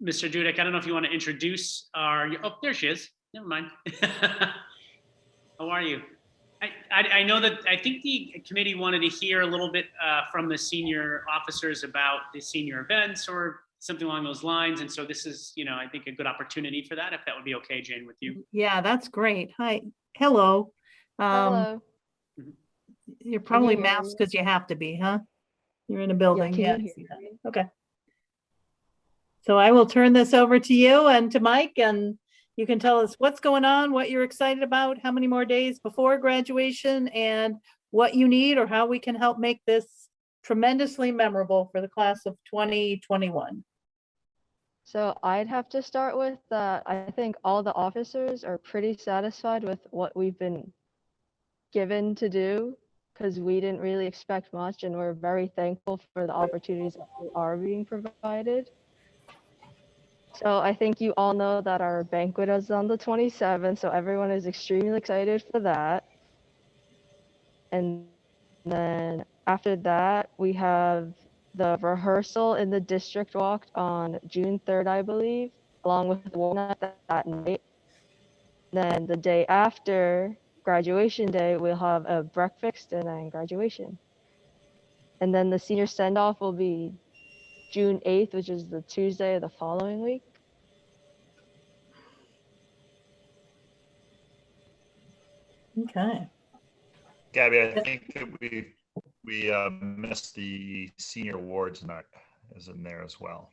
Mr. Dudek, I don't know if you want to introduce oh, there she is. Never mind. How are you? I know that I think the committee wanted to hear a little bit from the senior officers about the senior events or something along those lines. And so this is, I think a good opportunity for that, if that would be okay, Jane, with you. Yeah, that's great. Hi. Hello. Hello. You're probably you hear masked me? because you have to be, huh? You're in a building. can Yeah. you I hear see that. me? Okay. So I will turn this over to you and to Mike, and you can tell us what's going on, what you're excited about, how many more days before graduation, and what you need or how we can help make this tremendously memorable for the class of 2021. So I'd have to start with that. I think all the officers are pretty satisfied with what we've been given to do because we didn't really expect much and we're very thankful for the opportunities that are being provided. So I think you all know that our banquet is on the 27th, so everyone is extremely excited for that. And then after that, we have the rehearsal in the district walk on June 3rd, I believe, along with the walnut that night. Then the day after graduation day, we'll have a breakfast and then graduation. And then the senior send-off will be June 8th, which is the Tuesday of the following week. Okay. Gabby, I think that we missed the senior awards night is in there as well.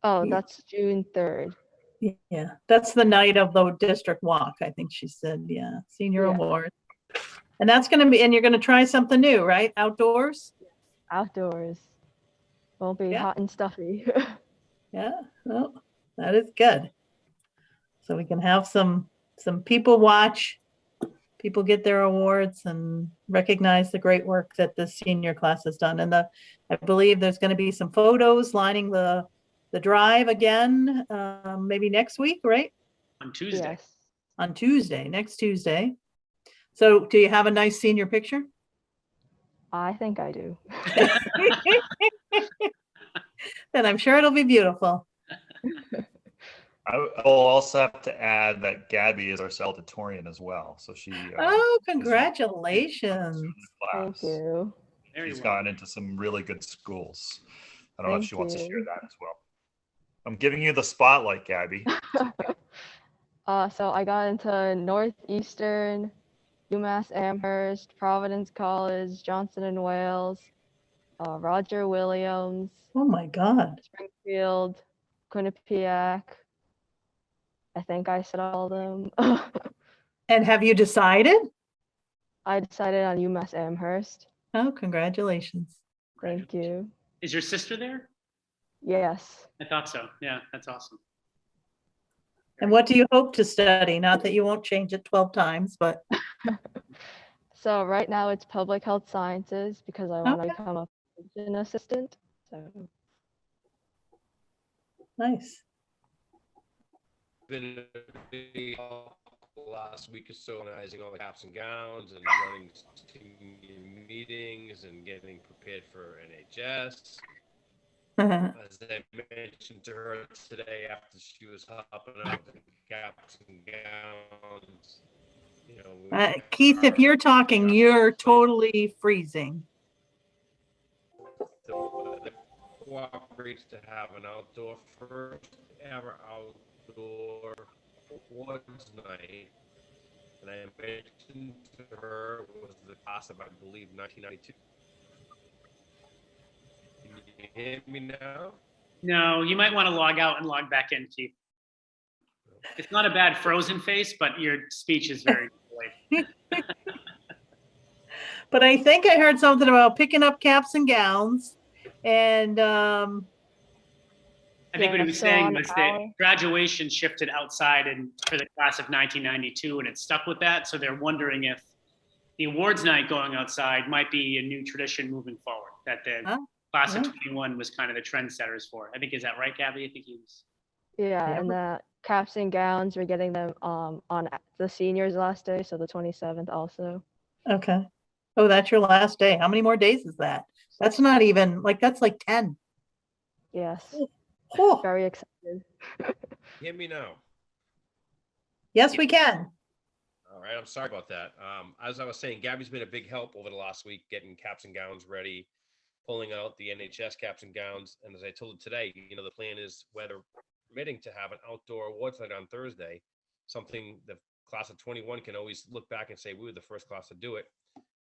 Oh, Yeah. that's June 3rd. Yeah, that's the night of the district walk, I think she said, yeah, senior Yeah. award. And that's gonna be, and you're gonna try something new, right? Outdoors? Outdoors. Won't be Yeah. hot and stuffy. Yeah, well, that is good. So we can have some people watch, people get their awards and recognize the great work that the senior class has done. And I believe there's gonna be some photos lining the drive again, maybe next week, right? On Tuesday. Yes. On Tuesday, next Tuesday. So do you have a nice senior picture? I think I do. Then I'm sure it'll be beautiful. I will also have to add that Gabby is our salutatorian as well. So she Oh, congratulations. Thank you. Very She's well. gone into some really good schools. I don't know if Thank she wants to share you. that as well. I'm giving you the spotlight, Gabby. So I got into Northeastern, UMass Amherst, Providence College, Johnson and Wales, Roger Williams, Oh my God. Springfield, Quinnipiac. I think I said all of them. And have you decided? I decided on UMass Amherst. Oh, congratulations. Thank you. Is your sister there? Yes. I thought so. Yeah, that's awesome. And what do you hope to study? Not that you won't change it 12 times, but So right now it's public health sciences because I want to Okay. become a physician assistant. So nice. Been a big help last week or so organizing all the caps and gowns and running senior meetings and getting prepared for NHS. As I mentioned to her today after she was hopping out the caps and gowns, you know. Keith, if you're talking, you're totally freezing. The cooperates to have an outdoor first ever outdoor awards night, and I mentioned to her was the class of, I believe, 1992. Can you hear me now? No, you might want to log out and log back in, Keith. It's not a bad frozen face, but your speech is very delayed. But I think I heard something about picking up caps and gowns. And I think what he Yeah, was so saying on was that our- graduation shifted outside and for the class of 1992, and it stuck with that. So they're wondering if the awards night going outside might be a new tradition moving forward. That the Oh, class of yeah. 21 was kind of the trendsetters for. I think, is that right, Gabby? I think he was. yeah, Yeah. and the caps and gowns, we're getting them on the seniors last day, so the 27th also. Okay. Oh, that's your last day. How many more days is that? That's not even like, that's like 10. Yes. Oh, Very excited. Hear me now. yes, we can. All right, I'm sorry about that. As I was saying, Gabby's been a big help over the last week, getting caps and gowns ready, pulling out the NHS caps and gowns. And as I told her today, you know, the plan is, weather permitting, to have an outdoor awards night on Thursday, something the class of 21 can always look back and say, we were the first class to do it.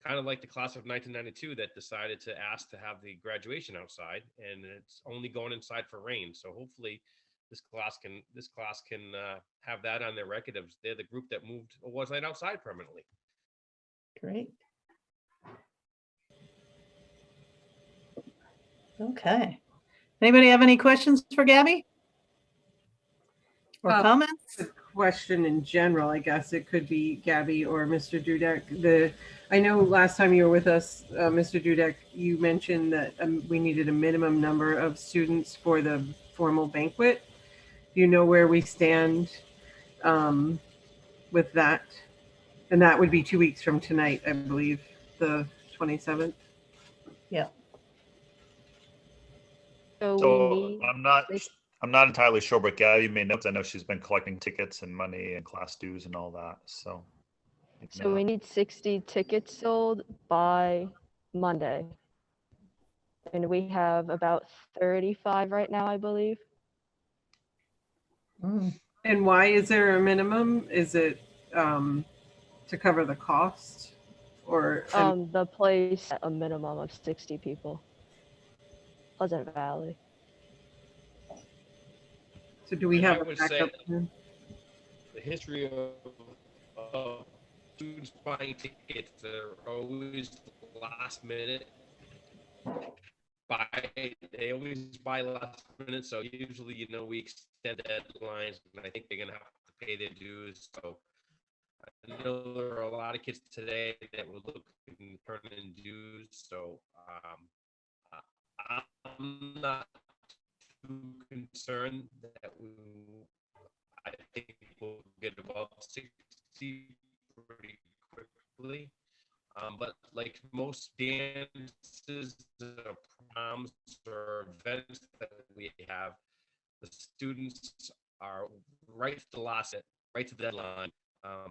Kind of like the class of 1992 that decided to ask to have the graduation outside, and it's only going inside for rain. So hopefully this class can have that on their record of they're the group that moved awards night outside permanently. Great. Okay. Anybody have any questions for Gabby? or comments? A question in general, I guess it could be Gabby or Mr. Dudek. I know last time you were with us, Mr. Dudek, you mentioned that we needed a minimum number of students for the formal banquet. Do you know where we stand with that? And that would be 2 weeks from tonight, I believe, the 27th. Yeah. So we So need I'm not entirely sure, but Gabby made notes. I know she's been collecting tickets and money and class dues and all that. So. So we need 60 tickets sold by Monday. And we have about 35 right now, I believe. And why is there a minimum? Is it to cover the cost, or The place at a minimum of 60 people. Pleasant Valley. so do we And I have a would say backup plan? the history of students buying tickets are always last minute. They always buy last minute, so usually, we extend deadlines, and I think they're gonna have to pay their dues. So I know there are a lot of kids today that will look and turn in dues. So I'm not too concerned that I think we'll get about 60 pretty quickly. But like most dances, proms, or events that we have, the students are right to the deadline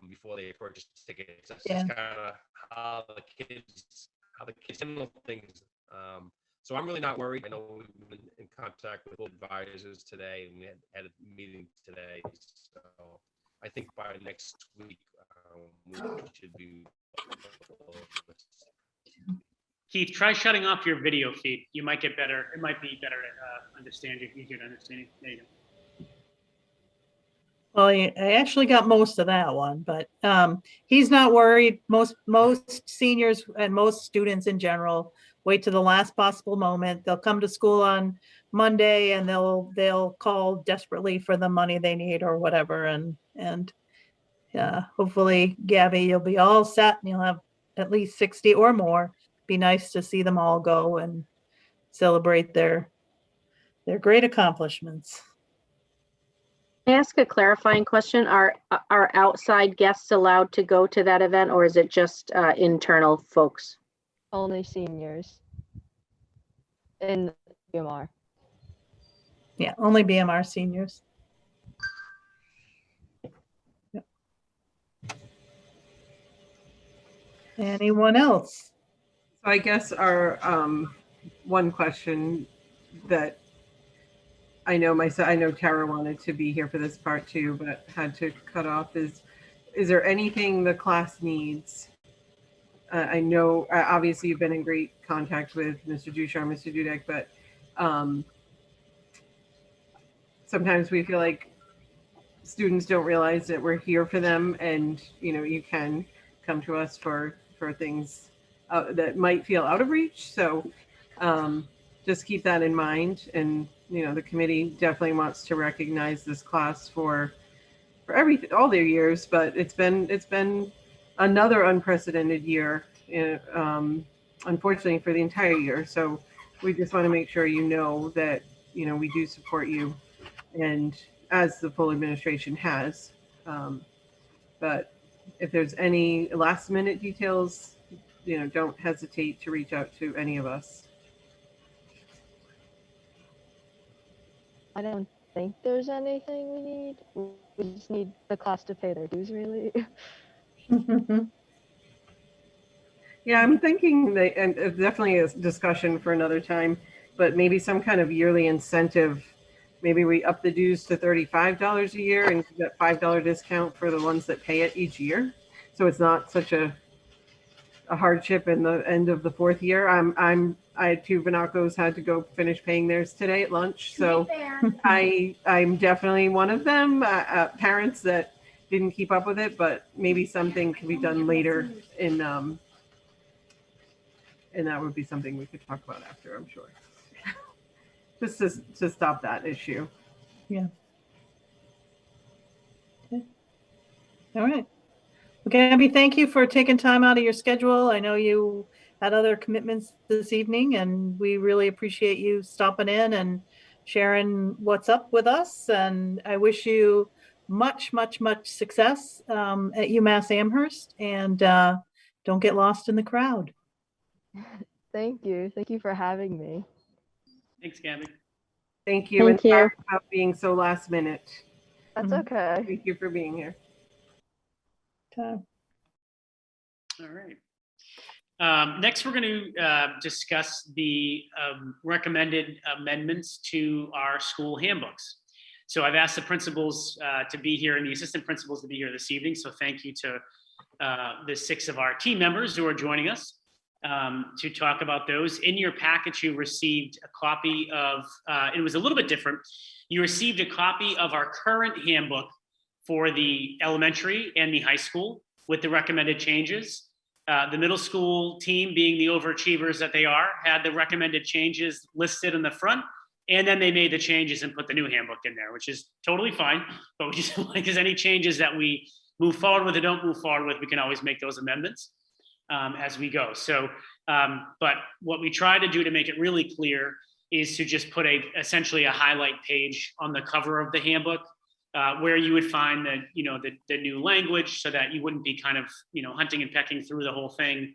before they purchase tickets. That's just kind of how the kids handle things. So I'm really not worried. I know we've been in contact with both advisors today, and we had a meeting today. So I think by next week we should be. Keith, try shutting off your video feed. You might get better. It might be better to understand you, easier to understand you. There you go. Well, I actually got most of that one, but he's not worried. Most seniors and most students in general wait to the last possible moment. They'll come to school on Monday and they'll call desperately for the money they need or whatever. And hopefully, Gabby, you'll be all set and you'll have at least 60 or more. Be nice to see them all go and celebrate their great accomplishments. Can I ask a clarifying question? Are outside guests allowed to go to that event, or is it just internal folks? Only seniors in BMR. Yeah, only BMR seniors. Yep. Anyone else? So I guess our one question that I know Tara wanted to be here for this part too, but had to cut off is there anything the class needs? I know obviously you've been in great contact with Mr. Ducharme, Mr. Dudek, but sometimes we feel like students don't realize that we're here for them, and you can come to us for things that might feel out of reach. So just keep that in mind. And the committee definitely wants to recognize this class for all their years, but it's been another unprecedented year, unfortunately, for the entire year. So we just want to make sure that we do support you, and as the full administration has. But if there's any last minute details, don't hesitate to reach out to any of us. I don't think there's anything we need. We just need the class to pay their dues, really. Yeah, I'm thinking that, and it's definitely a discussion for another time, but maybe some kind of yearly incentive. Maybe we up the dues to $35 a year and get $5 discount for the ones that pay it each year. So it's not such a hardship in the end of the fourth year. I had two Vinacos had to go finish paying theirs today at lunch. So I'm definitely one of them, parents that didn't keep up with it, but maybe something can be done later and that would be something we could talk about after, I'm sure. Just to stop that issue. Yeah. All right. Well, Gabby, thank you for taking time out of your schedule. I know you had other commitments this evening, and we really appreciate you stopping in and sharing what's up with us. And I wish you much, much, much success at UMass Amherst, and don't get lost in the crowd. Thank you. Thank you for having me. Thanks, Gabby. Thank you. Thank and sorry you. about being so last minute. That's Mhm. okay. Thank you for being here. Okay. All right. Next, we're going to discuss the recommended amendments to our school handbooks. So I've asked the principals to be here and the assistant principals to be here this evening. So thank you to the 6 of our team members who are joining us to talk about those. In your package, you received a copy of, it was a little bit different. You received a copy of our current handbook for the elementary and the high school with the recommended changes. The middle school team, being the overachievers that they are, had the recommended changes listed in the front, and then they made the changes and put the new handbook in there, which is totally fine. But we just, like, there's any changes that we move forward with or don't move forward with, we can always make those amendments as we go. So, but what we try to do to make it really clear is to just put essentially a highlight page on the cover of the handbook, where you would find the new language, so that you wouldn't be kind of hunting and pecking through the whole thing,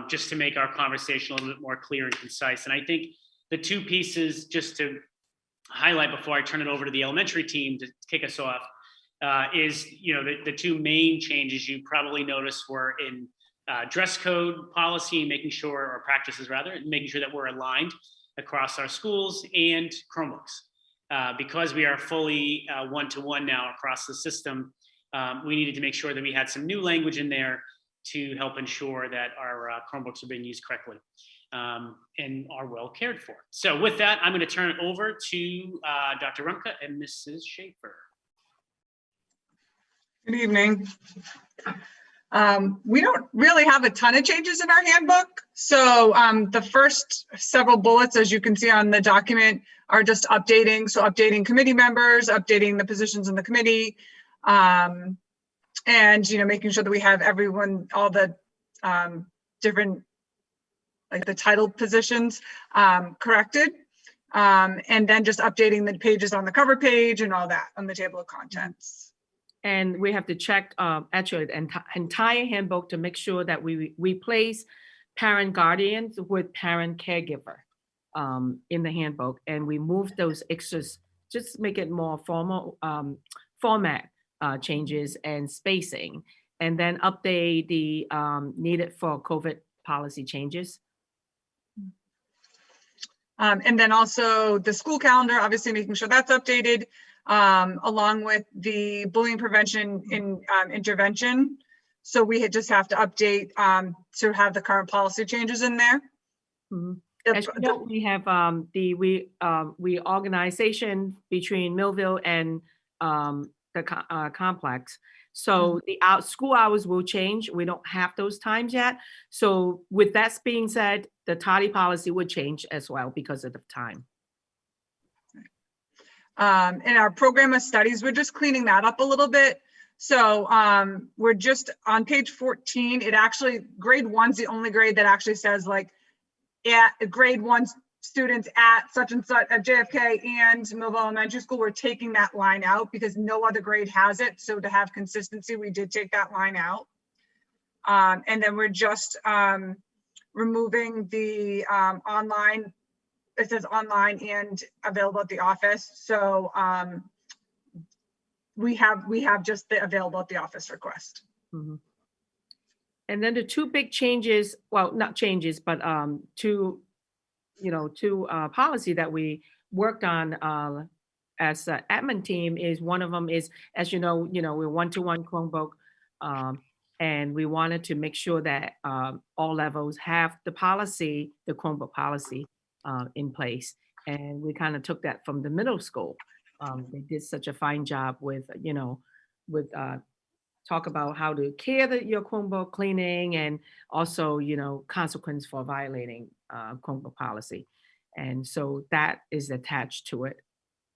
just to make our conversation a little bit more clear and concise. And I think the 2 pieces, just to highlight before I turn it over to the elementary team to kick us off, is the 2 main changes you probably noticed were in dress code policy, making sure, or practices rather, making sure that we're aligned across our schools, and Chromebooks. Because we are fully one-to-one now across the system, we needed to make sure that we had some new language in there to help ensure that our Chromebooks are being used correctly and are well cared for. So with that, I'm going to turn it over to Dr. Rumka and Mrs. Schaefer. Good evening. We don't really have a ton of changes in our handbook. So the first several bullets, as you can see on the document, are just updating. So updating committee members, updating the positions in the committee, and making sure that we have everyone, all the different, like the title positions corrected. And then just updating the pages on the cover page and all that on the table of contents. And we have to check actually the entire handbook to make sure that we replace parent guardians with parent caregiver in the handbook, and we move those extras, just make it more formal format changes and spacing, and then update the needed for COVID policy changes. And then also the school calendar, obviously making sure that's updated, along with the bullying prevention intervention. So we just have to update to have the current policy changes in there. Mm-hmm. As you know, we have the reorganization between Millville and the complex. So the school hours will change. We don't have those times yet. So with that being said, the tardy policy would change as well because of the time. In our program of studies, we're just cleaning that up a little bit. So we're just on page 14. It actually, grade 1's the only grade that actually says like, grade 1 students at such and such at JFK and Millville Elementary School. We're taking that line out because no other grade has it. So to have consistency, we did take that line out. And then we're just removing the online. It says online and available at the office. So we have just the available at the office request. Mm-hmm. And then the 2 big changes, well, not changes, but two policy that we worked on as an admin team is, one of them is, as you know, we're one-to-one Chromebook, and we wanted to make sure that all levels have the policy, the Chromebook policy in place. And we kind of took that from the middle school. They did such a fine job with, talk about how to care your Chromebook, cleaning, and also, consequence for violating Chromebook policy. And so that is attached to it,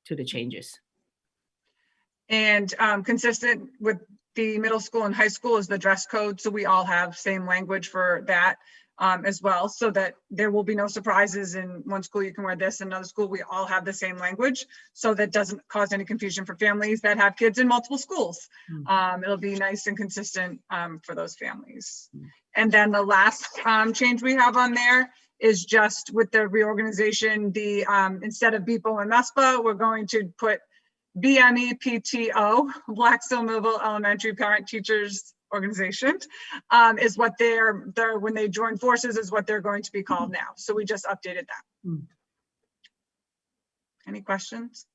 to the changes. And consistent with the middle school and high school is the dress code. So we all have same language for that as well, so that there will be no surprises. In one school you can wear this, in another school we all have the same language, so that doesn't cause any confusion for families that have kids in multiple schools. It'll be nice and consistent for those families. And then the last change we have on there is just with the reorganization, the instead of BPO and MESPA, we're going to put BMEPTO, Blackstone Millville Elementary Parent Teachers Organization, is what they're when they join forces is what they're going to be called now. So we just updated that. Any questions?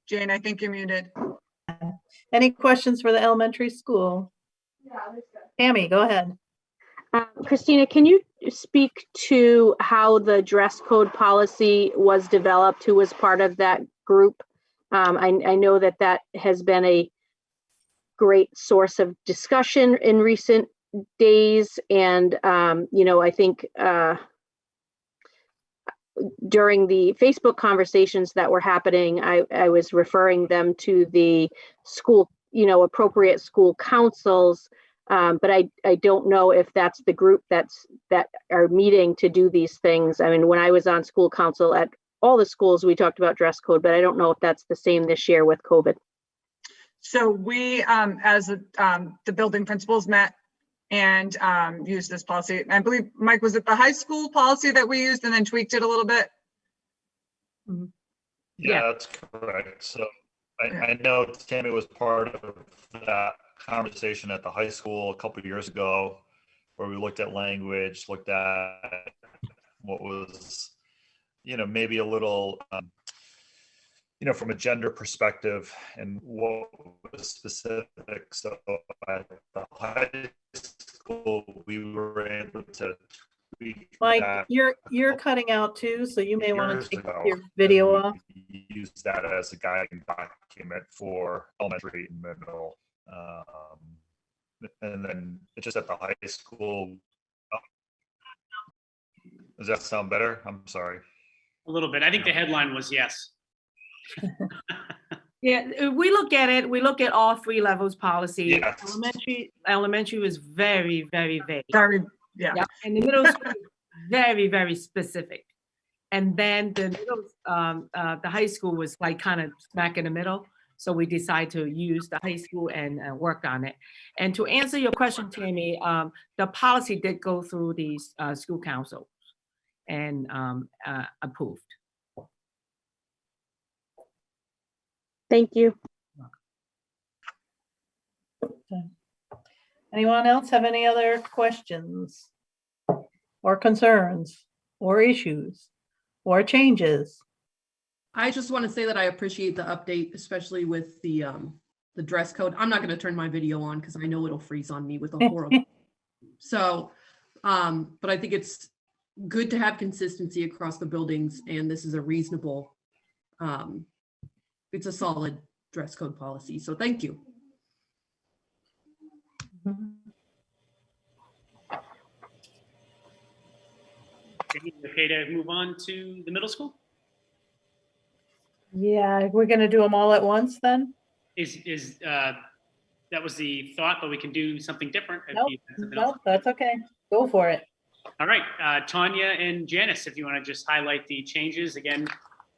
Jane, I think you're muted. Any questions for the elementary school? Tammy, go ahead. Christina, can you speak to how the dress code policy was developed? Who was part of that group? I know that that has been a great source of discussion in recent days. And, you know, I think during the Facebook conversations that were happening, I was referring them to the school, you know, appropriate school councils. But I don't know if that's the group that are meeting to do these things. I mean, when I was on school council at all the schools, we talked about dress code, but I don't know if that's the same this year with COVID. So we, as the building principals met and used this policy. I believe, Mike, was it the high school policy that we used and then tweaked it a little bit? Yeah, that's correct. So I know Tammy was part of that conversation at the high school a couple of years ago, where we looked at language, looked at what was, you know, maybe a little, you know, from a gender perspective and what was specific. So at the high school, we were able to tweak Mike, that you're cutting out too, so you may want years to take ago, your video and off. we used that as a guiding document for elementary and middle. And then it's just at the high school. Does that sound better? I'm sorry. A little bit. I think the headline was yes. Yeah, we look at it. We look at all three levels policy. Yes. Elementary was very, very vague. Very, yeah. Yeah, and the middle school is very, very specific. And then the middle, the high school was like kind of smack in the middle. So we decided to use the high school and work on it. And to answer your question, Tammy, the policy did go through the school council and approved. Thank you. Anyone else have any other questions or concerns or issues or changes? I just want to say that I appreciate the update, especially with the dress code. I'm not going to turn my video on because I know it'll freeze on me with a horrible. So, but I think it's good to have consistency across the buildings, and this is a reasonable, it's a solid dress code policy. So thank you. Okay to move on to the middle school? Yeah, we're gonna do them all at once then? Is that was the thought, but we can do something different. If Nope, you have something nope, else. that's okay. Go for it. All right, Tanya and Janice, if you want to just highlight the changes again,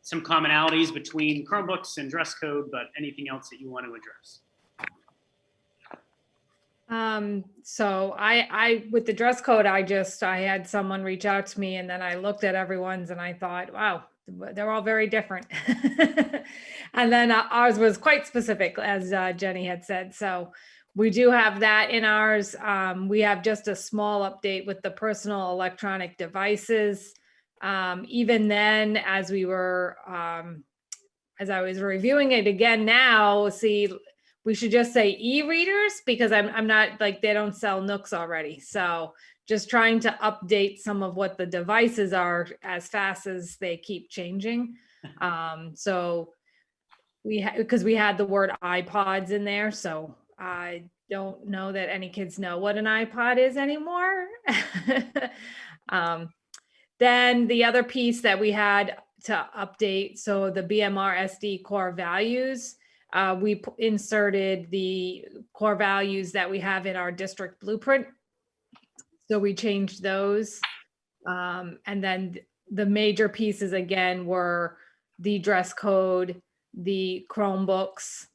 some commonalities between Chromebooks and dress code, but anything else that you want to address. So I with the dress code, I had someone reach out to me, and then I looked at everyone's and I thought, wow, they're all very different. And then ours was quite specific, as Jenny had said. So we do have that in ours. We have just a small update with the personal electronic devices. Even then, as we were, as I was reviewing it again now, see, we should just say e-readers, because I'm not, like, they don't sell Nooks already. So just trying to update some of what the devices are as fast as they keep changing. So because we had the word iPods in there, so I don't know that any kids know what an iPod is anymore. Then the other piece that we had to update. So the BMR SD core values, we inserted the core values that we have in our district blueprint. So we changed those. And then the major pieces again were the dress code, the Chromebooks.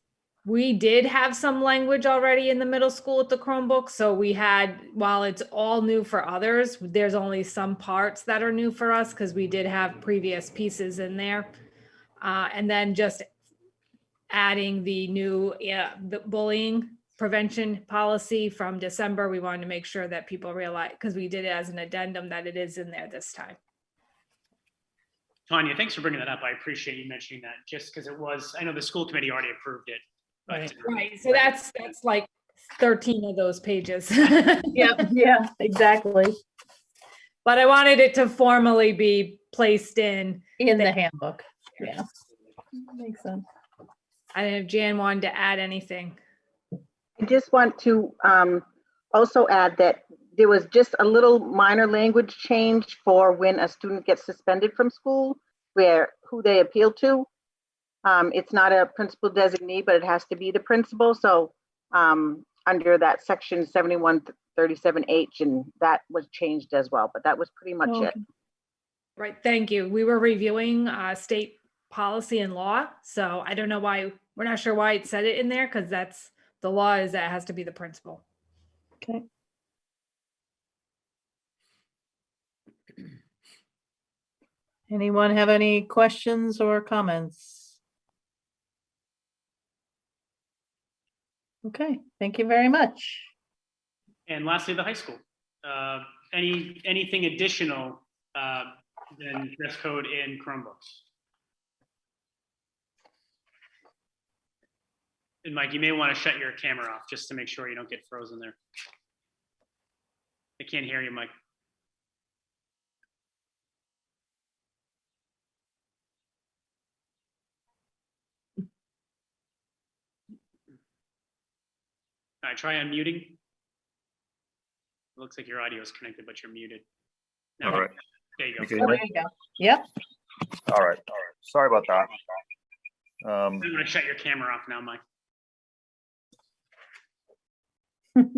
We did have some language already in the middle school with the Chromebook. So we had, while it's all new for others, there's only some parts that are new for us because we did have previous pieces in there. And then just adding the new the bullying prevention policy from December. We wanted to make sure that people realize, because we did it as an addendum, that it is in there this time. Tanya, thanks for bringing that up. I appreciate you mentioning that, just because it was, I know the school committee already approved it. But Right, so that's like 13 of those pages. Yeah, exactly. But I wanted it to formally be placed in the handbook. Yeah, makes sense. I don't know if Jan wanted to add anything. I just want to also add that there was just a little minor language change for when a student gets suspended from school, where who they appeal to. It's not a principal designee, but it has to be the principal. So under that section 7137H, and that was changed as well, but that was pretty much it. Right, thank you. We were reviewing state policy and law, so I don't know why, we're not sure why it said it in there, because that's, the law is that it has to be the principal. Okay. Anyone have any questions or comments? Okay, thank you very much. And lastly, the high school. Anything additional than dress code and Chromebooks? And Mike, you may want to shut your camera off just to make sure you don't get frozen there. I can't hear you, Mike. All right, try unmuting. It looks like your audio is connected, but you're muted. No, All right. There you go. You can hear me? There you go. Yep. All right. Sorry about that. I'm going to shut your camera off now, Mike.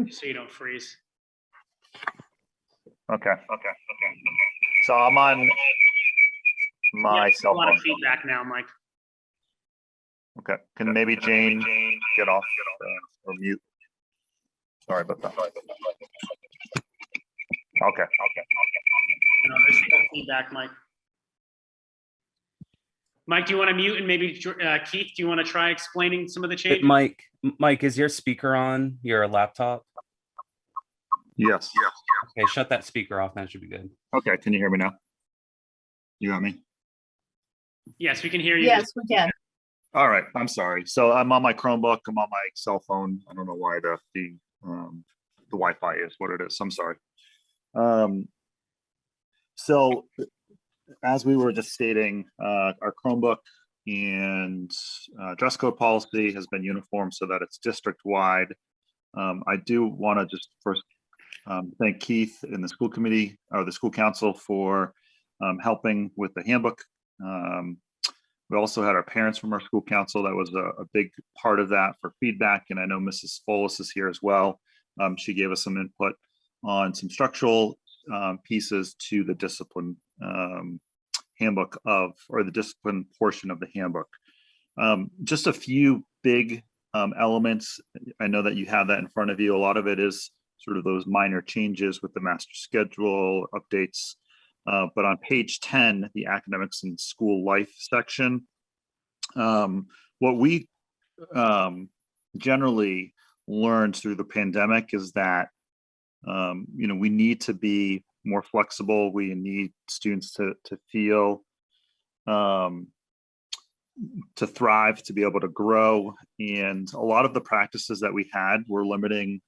So you don't freeze. Okay. So I'm on my cell A lot of phone. feedback now, Mike. Okay. Can maybe Jane get off or mute? Sorry about that. Okay. No, there's still feedback, Mike. Mike, do you want to mute, and maybe Keith, do you want to try explaining some of the changes? Mike, is your speaker on your laptop? Yes. Okay, shut that speaker off. That should be good. Okay. Can you hear me now? You got me? Yes, we can hear you. Yes, we can. All right. I'm sorry. So I'm on my Chromebook. I'm on my cell phone. I don't know why the Wi-Fi is what it is. I'm sorry. So as we were just stating, our Chromebook and dress code policy has been uniform so that it's district-wide. I do want to just first thank Keith and the school committee or the school council for helping with the handbook. We also had our parents from our school council. That was a big part of that for feedback. And I know Mrs. Folis is here as well. She gave us some input on some structural pieces to the discipline handbook or the discipline portion of the handbook. Just a few big elements. I know that you have that in front of you. A lot of it is sort of those minor changes with the master schedule updates. But on page 10, the academics and school life section, what we generally learned through the pandemic is that, we need to be more flexible. We need students to feel, to thrive, to be able to grow. And a lot of the practices that we had were limiting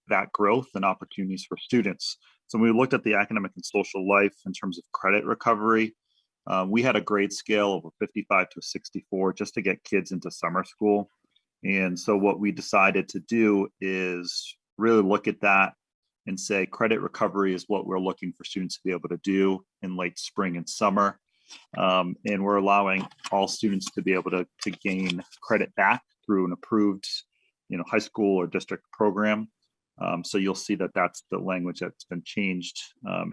that growth and opportunities for students. So when we looked at the academic and social life in terms of credit recovery, we had a grade scale of a 55 to a 64 just to get kids into summer school. And so what we decided to do is really look at that and say credit recovery is what we're looking for students to be able to do in late spring and summer. And we're allowing all students to be able to gain credit back through an approved, high school or district program. So you'll see that that's the language that's been changed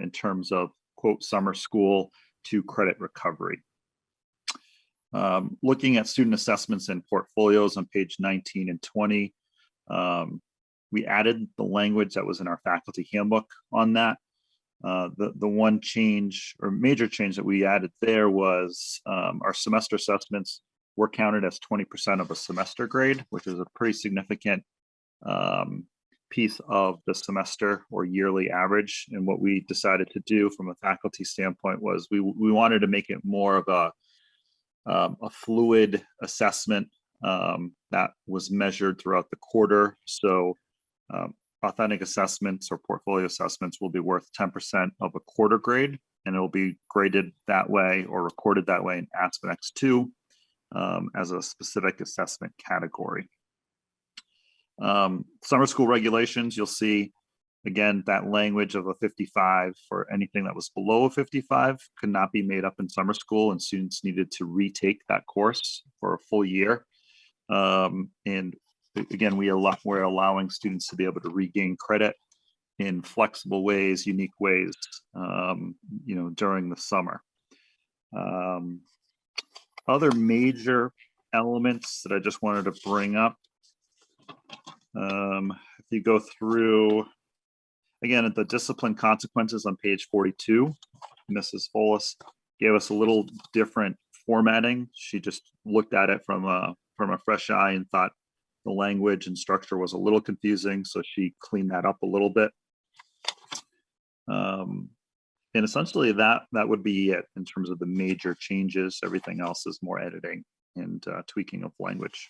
in terms of quote summer school to credit recovery. Looking at student assessments and portfolios on page 19 and 20, we added the language that was in our faculty handbook on that. The one change or major change that we added there was our semester assessments were counted as 20% of a semester grade, which is a pretty significant piece of the semester or yearly average. And what we decided to do from a faculty standpoint was we wanted to make it more of a fluid assessment that was measured throughout the quarter. So authentic assessments or portfolio assessments will be worth 10% of a quarter grade, and it will be graded that way or recorded that way in ASPEN X2 as a specific assessment category. Summer school regulations, you'll see, again, that language of a 55 for anything that was below a 55 could not be made up in summer school, and students needed to retake that course for a full year. And again, we're allowing students to be able to regain credit in flexible ways, unique ways, during the summer. Other major elements that I just wanted to bring up. If you go through, again, at the discipline consequences on page 42, Mrs. Folis gave us a little different formatting. She just looked at it from a fresh eye and thought the language and structure was a little confusing, so she cleaned that up a little bit. And essentially that would be it in terms of the major changes. Everything else is more editing and tweaking of language.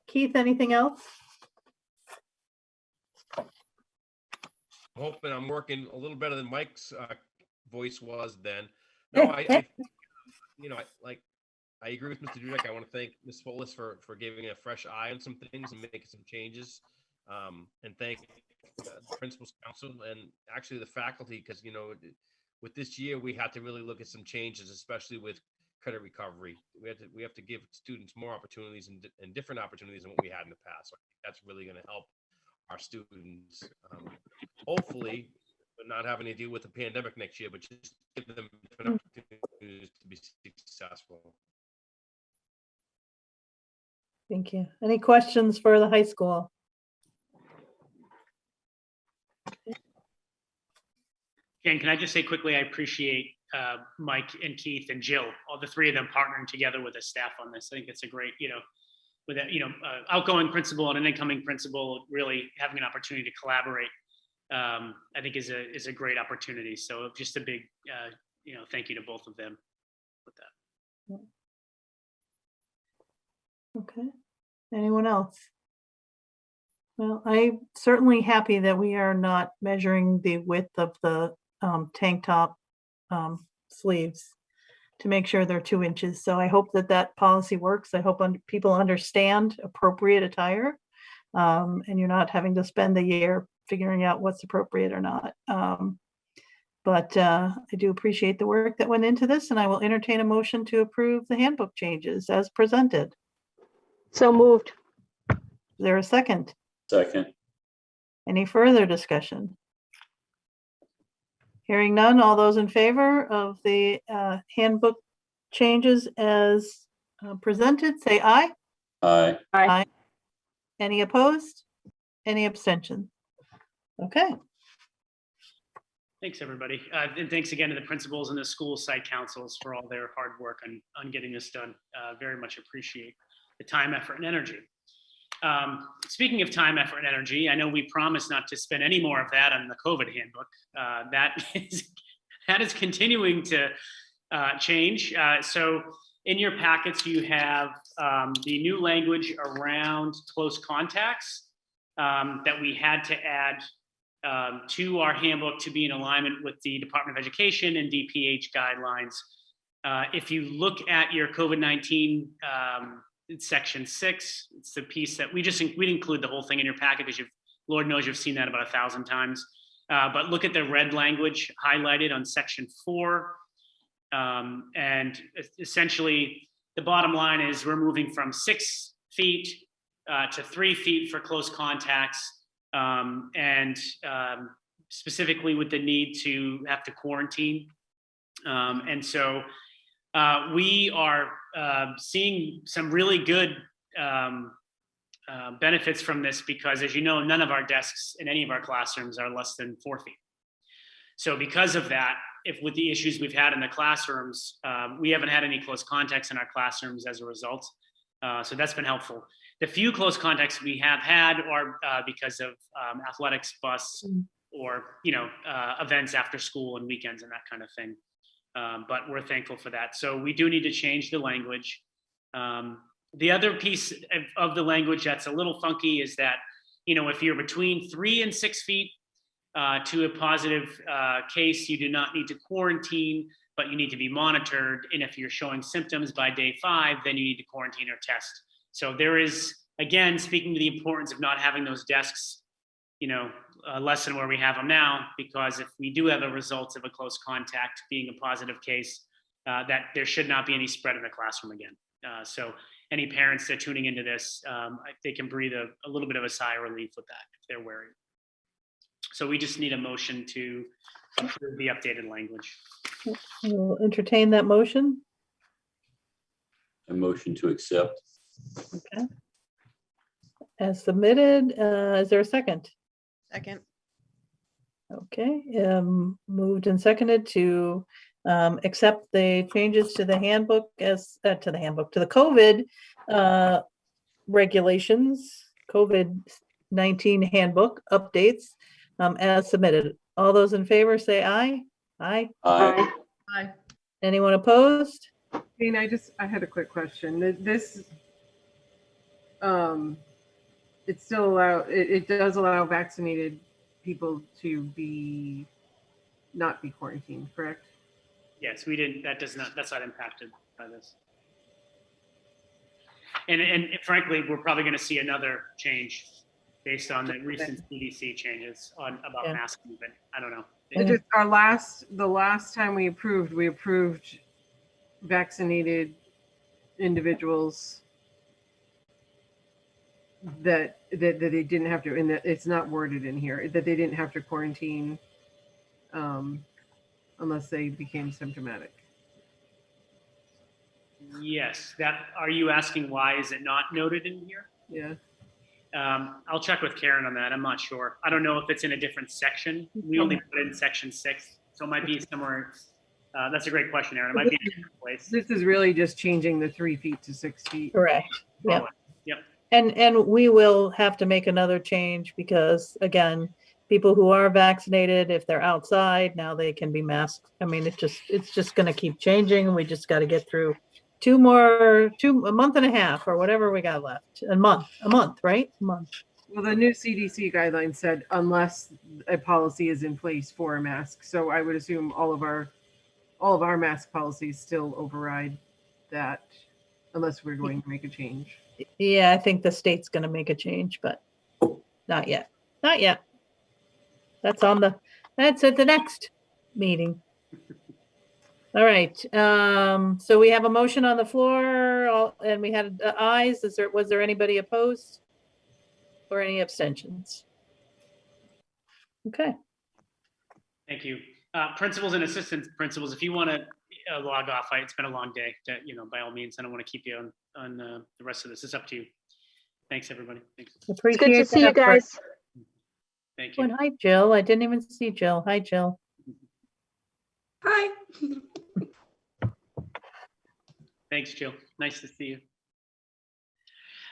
Keith, anything else? I'm hoping I'm working a little better than Mike's voice was then. No, I agree with Mr. Dudek. I want to thank Ms. Folis for giving a fresh eye on some things and making some changes. And thank the Principal's Council and actually the faculty, because, with this year, we had to really look at some changes, especially with credit recovery. We have to give students more opportunities and different opportunities than what we had in the past. So I think that's really going to help our students. Hopefully, not having to deal with the pandemic next year, but just give them different opportunities to be successful. Thank you. Any questions for the high school? Jen, can I just say quickly, I appreciate Mike and Keith and Jill, all the three of them partnering together with the staff on this. I think it's a great, with that, outgoing principal and an incoming principal really having an opportunity to collaborate, I think is a great opportunity. So just a big, thank you to both of them with that. Okay. Anyone else? Well, I'm certainly happy that we are not measuring the width of the tank top sleeves to make sure they're 2 inches. So I hope that policy works. I hope people understand appropriate attire, and you're not having to spend a year figuring out what's appropriate or not. But I do appreciate the work that went into this, and I will entertain a motion to approve the handbook changes as presented. So moved. Is there a second? Second. Any further discussion? Hearing none, all those in favor of the handbook changes as presented, say aye. Aye. Aye. Any opposed? Any abstention? Okay. Thanks, everybody. And thanks again to the principals and the school site councils for all their hard work on getting this done. Very much appreciate the time, effort, and energy. Speaking of time, effort, and energy, I know we promised not to spend any more of that on the COVID handbook. That is continuing to change. So in your packets, you have the new language around close contacts that we had to add to our handbook to be in alignment with the Department of Education and DPH guidelines. If you look at your COVID-19 section 6, it's the piece that we include the whole thing in your packet because you've Lord knows you've seen that about 1,000 times. But look at the red language highlighted on section 4. And essentially, the bottom line is we're moving from 6 feet to 3 feet for close contacts, and specifically with the need to have to quarantine. And so we are seeing some really good benefits from this, because as you know, none of our desks in any of our classrooms are less than 4 feet. So because of that, if with the issues we've had in the classrooms, we haven't had any close contacts in our classrooms as a result. So that's been helpful. The few close contacts we have had are because of athletics bus or, events after school and weekends and that kind of thing. But we're thankful for that. So we do need to change the language. The other piece of the language that's a little funky is that, if you're between 3 and 6 feet to a positive case, you do not need to quarantine, but you need to be monitored. And if you're showing symptoms by day 5, then you need to quarantine or test. So there is, again, speaking to the importance of not having those desks, less than where we have them now, because if we do have a result of a close contact being a positive case, that there should not be any spread in the classroom again. So any parents that are tuning into this, they can breathe a little bit of a sigh of relief with that if they're worried. So we just need a motion to approve the updated language. We'll entertain that motion. A motion to accept. Okay. As submitted, is there a second? Second. Okay, moved and seconded to accept the changes to the handbook to the COVID regulations, COVID-19 handbook updates as submitted. All those in favor say aye. Aye. Aye. Hi. Anyone opposed? Jane, I had a quick question. This, it does allow vaccinated people to not be quarantined, correct? Yes, we didn't, that's not impacted by this. And frankly, we're probably going to see another change based on the recent CDC changes about masking, but I don't know. The last time we approved vaccinated individuals that they didn't have to, and that it's not worded in here, that they didn't have to quarantine unless they became symptomatic. Yes, are you asking why is it not noted in here? Yeah. I'll check with Karen on that. I'm not sure. I don't know if it's in a different section. We only put it in section 6, so it might be somewhere. That's a great question, Aaron. It might be in a different place. This is really just changing the 3 feet to 6 feet. Correct. Yeah. Yep. And we will have to make another change because, again, people who are vaccinated, if they're outside, now they can be masked. I mean, it's just going to keep changing. We just got to get through a month and a half or whatever we got left. A month, right? A month. Well, the new CDC guidelines said unless a policy is in place for a mask. So I would assume all of our mask policies still override that unless we're going to make a change. Yeah, I think the state's going to make a change, but not yet. Not yet. That's at the next meeting. All right. So we have a motion on the floor and we had ayes. Was there anybody opposed or any abstentions? Okay. Thank you. Principals and assistant principals, if you want to log off, it's been a long day, by all means. I don't want to keep you on the rest of this. It's up to you. Thanks, everybody. Thanks. It's good to see you guys. Thank you. Oh, hi, Jill. I didn't even see Jill. Hi, Jill. Hi. Thanks, Jill. Nice to see you.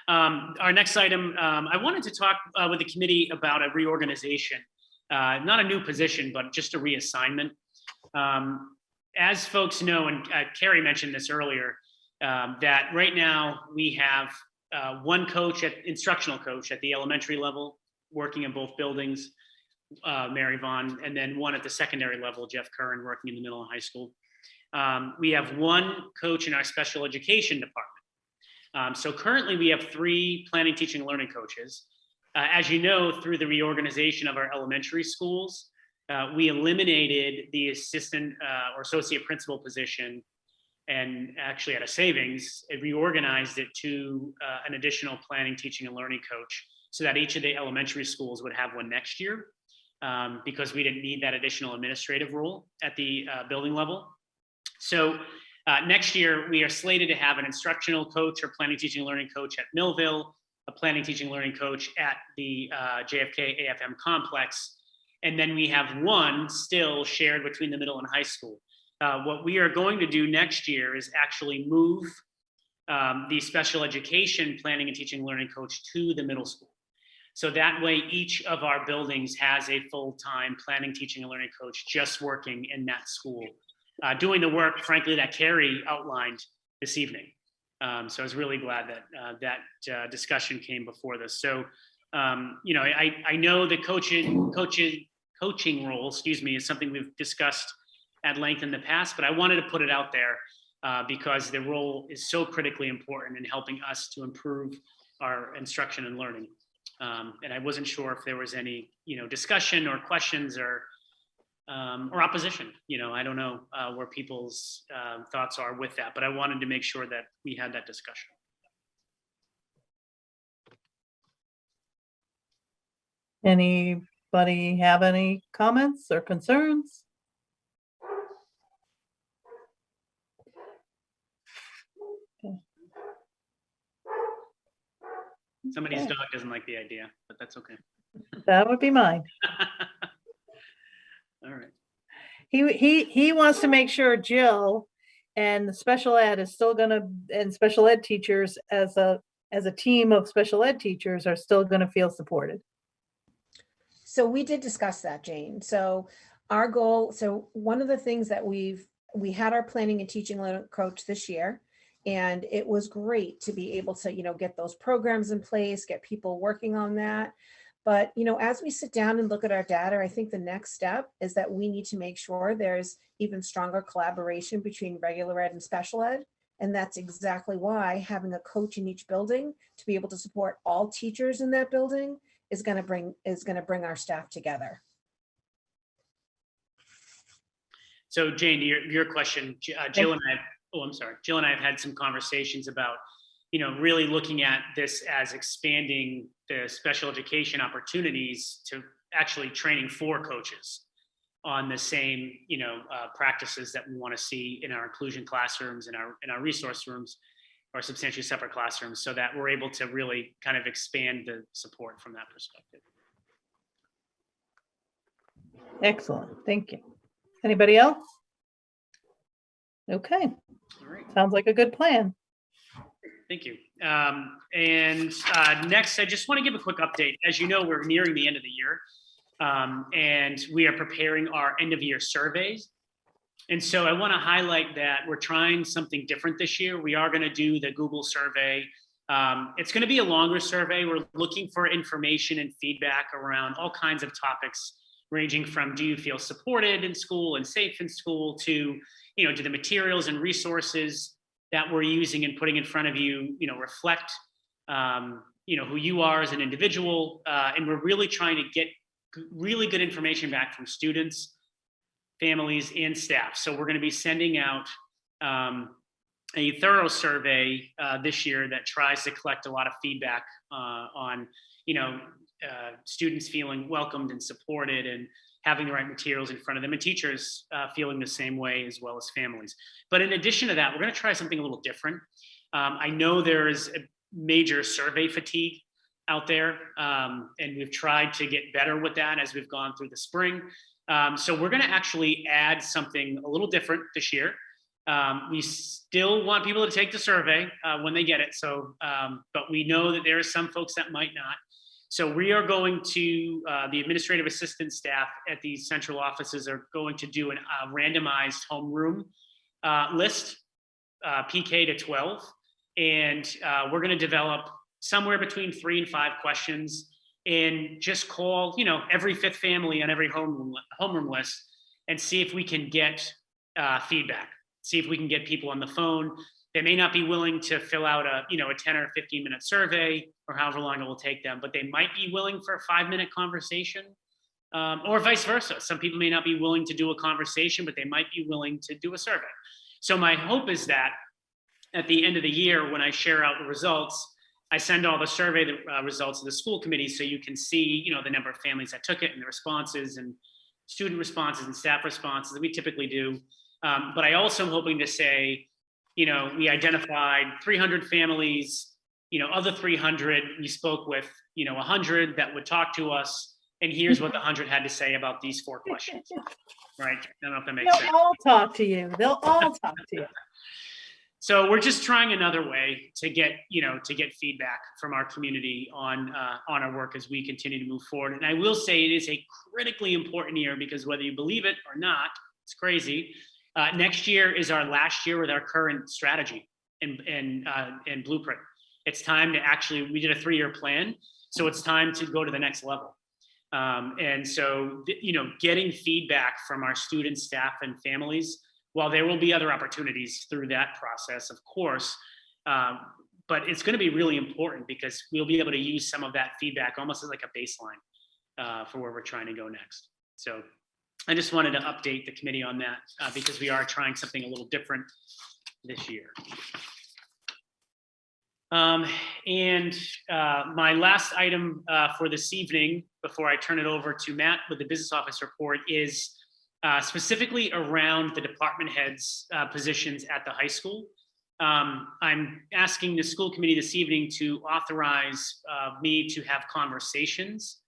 Our next item, I wanted to talk with the committee about a reorganization, not a new position, but just a reassignment. As folks know, and Carrie mentioned this earlier, that right now we have one instructional coach at the elementary level, working in both buildings, Mary Vaughn, and then one at the secondary level, Jeff Curran, working in the middle and high school. We have one coach in our special education department. So currently we have 3 planning, teaching, and learning coaches. As you know, through the reorganization of our elementary schools, we eliminated the assistant or associate principal position, and actually at a savings, it reorganized it to an additional planning, teaching, and learning coach, so that each of the elementary schools would have one next year, because we didn't need that additional administrative role at the building level. So next year, we are slated to have an instructional coach or planning, teaching, and learning coach at Millville, a planning, teaching, and learning coach at the JFK AFM complex, and then we have one still shared between the middle and high school. What we are going to do next year is actually move the special education planning and teaching and learning coach to the middle school. So that way, each of our buildings has a full-time planning, teaching, and learning coach just working in that school, doing the work, frankly, that Carrie outlined this evening. So I was really glad that that discussion came before this. So, you know, I know the coaching role, is something we've discussed at length in the past, but I wanted to put it out there because the role is so critically important in helping us to improve our instruction and learning. And I wasn't sure if there was any, you know, discussion or questions or opposition. You know, I don't know where people's thoughts are with that, but I wanted to make sure that we had that discussion. Anybody have any comments or concerns? Okay. Somebody's Okay. dog doesn't like the idea, but that's okay. That would be mine. All right. He wants to make sure Jill and the special ed is still gonna, and special ed teachers as a team of special ed teachers are still gonna feel supported. So we did discuss that, Jane. So our goal, so one of the things that we had our planning and teaching learning coach this year, and it was great to be able to, you know, get those programs in place, get people working on that. But, you know, as we sit down and look at our data, I think the next step is that we need to make sure there's even stronger collaboration between regular ed and special ed. And that's exactly why having a coach in each building to be able to support all teachers in that building is going to bring our staff together. So Jane, to your question, Jill and I, Jill and I have had some conversations about, you know, really looking at this as expanding the special education opportunities to actually training 4 coaches on the same, you know, practices that we want to see in our inclusion classrooms, in our resource rooms, or substantially separate classrooms, so that we're able to really kind of expand the support from that perspective. Excellent, thank you. Anybody else? Okay. All right. Sounds like a good plan. Thank you. And next, I just want to give a quick update. As you know, we're nearing the end of the year, and we are preparing our end of year surveys. And so I want to highlight that we're trying something different this year. We are going to do the Google survey. It's going to be a longer survey. We're looking for information and feedback around all kinds of topics, ranging from do you feel supported in school and safe in school to, you know, do the materials and resources that we're using and putting in front of you, you know, reflect, you know, who you are as an individual. And we're really trying to get really good information back from students, families, and staff. So we're going to be sending out a thorough survey this year that tries to collect a lot of feedback on, you know, students feeling welcomed and supported and having the right materials in front of them, and teachers feeling the same way, as well as families. But in addition to that, we're going to try something a little different. I know there is a major survey fatigue out there, and we've tried to get better with that as we've gone through the spring. So we're going to actually add something a little different this year. We still want people to take the survey when they get it. So, but we know that there are some folks that might not. So we are going to, the administrative assistant staff at these central offices are going to do a randomized homeroom list, PK to 12. And we're going to develop somewhere between 3 and 5 questions and just call, you know, every 5th family on every homeroom list and see if we can get feedback, see if we can get people on the phone, They may not be willing to fill out a 10 or 15-minute survey or however long it will take them, but they might be willing for a 5-minute conversation, or vice versa. Some people may not be willing to do a conversation, but they might be willing to do a survey. So my hope is that at the end of the year, when I share out the results, I send all the survey results to the school committee so you can see, the number of families that took it and the responses and student responses and staff responses that we typically do. But I also am hoping to say, we identified 300 families, of the 300, we spoke with, 100 that would talk to us. And here's what the 100 had to say about these 4 questions, right? I don't know if that makes sense. They'll all talk to you. They'll all talk to you. So we're just trying another way to get, to get feedback from our community on our work as we continue to move forward. And I will say it is a critically important year because whether you believe it or not, it's crazy. Next year is our last year with our current strategy and blueprint. It's time to we did a 3-year plan. So it's time to go to the next level. And so, getting feedback from our students, staff, and families, while there will be other opportunities through that process, of course, but it's going to be really important because we'll be able to use some of that feedback almost as like a baseline for where we're trying to go next. So I just wanted to update the committee on that because we are trying something a little different this year. And my last item for this evening, before I turn it over to Matt with the business office report, is specifically around the department heads positions at the high school. I'm asking the school committee this evening to authorize me to have conversations,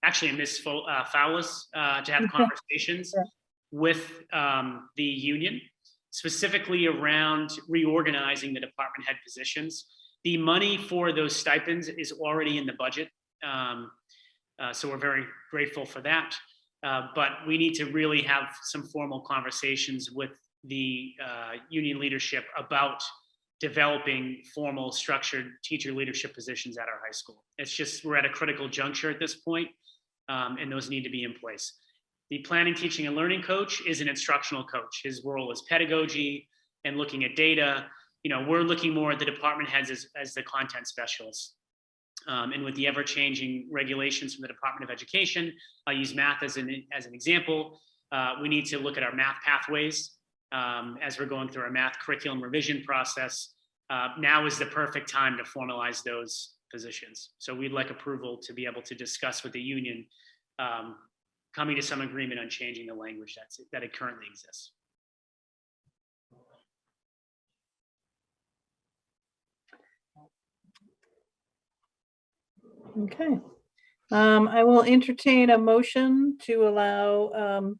actually Ms. Fowlis, to have conversations with the union, specifically around reorganizing the department head positions. The money for those stipends is already in the budget. So we're very grateful for that. But we need to really have some formal conversations with the union leadership about developing formal structured teacher leadership positions at our high school. It's just, we're at a critical juncture at this point, and those need to be in place. The planning, teaching, and learning coach is an instructional coach. His role is pedagogy and looking at data. We're looking more at the department heads as the content specialists. And with the ever-changing regulations from the Department of Education, I'll use math as an example. We need to look at our math pathways as we're going through our math curriculum revision process. Now is the perfect time to formalize those positions. So we'd like approval to be able to discuss with the union, coming to some agreement on changing the language that it currently exists. Okay. I will entertain a motion to allow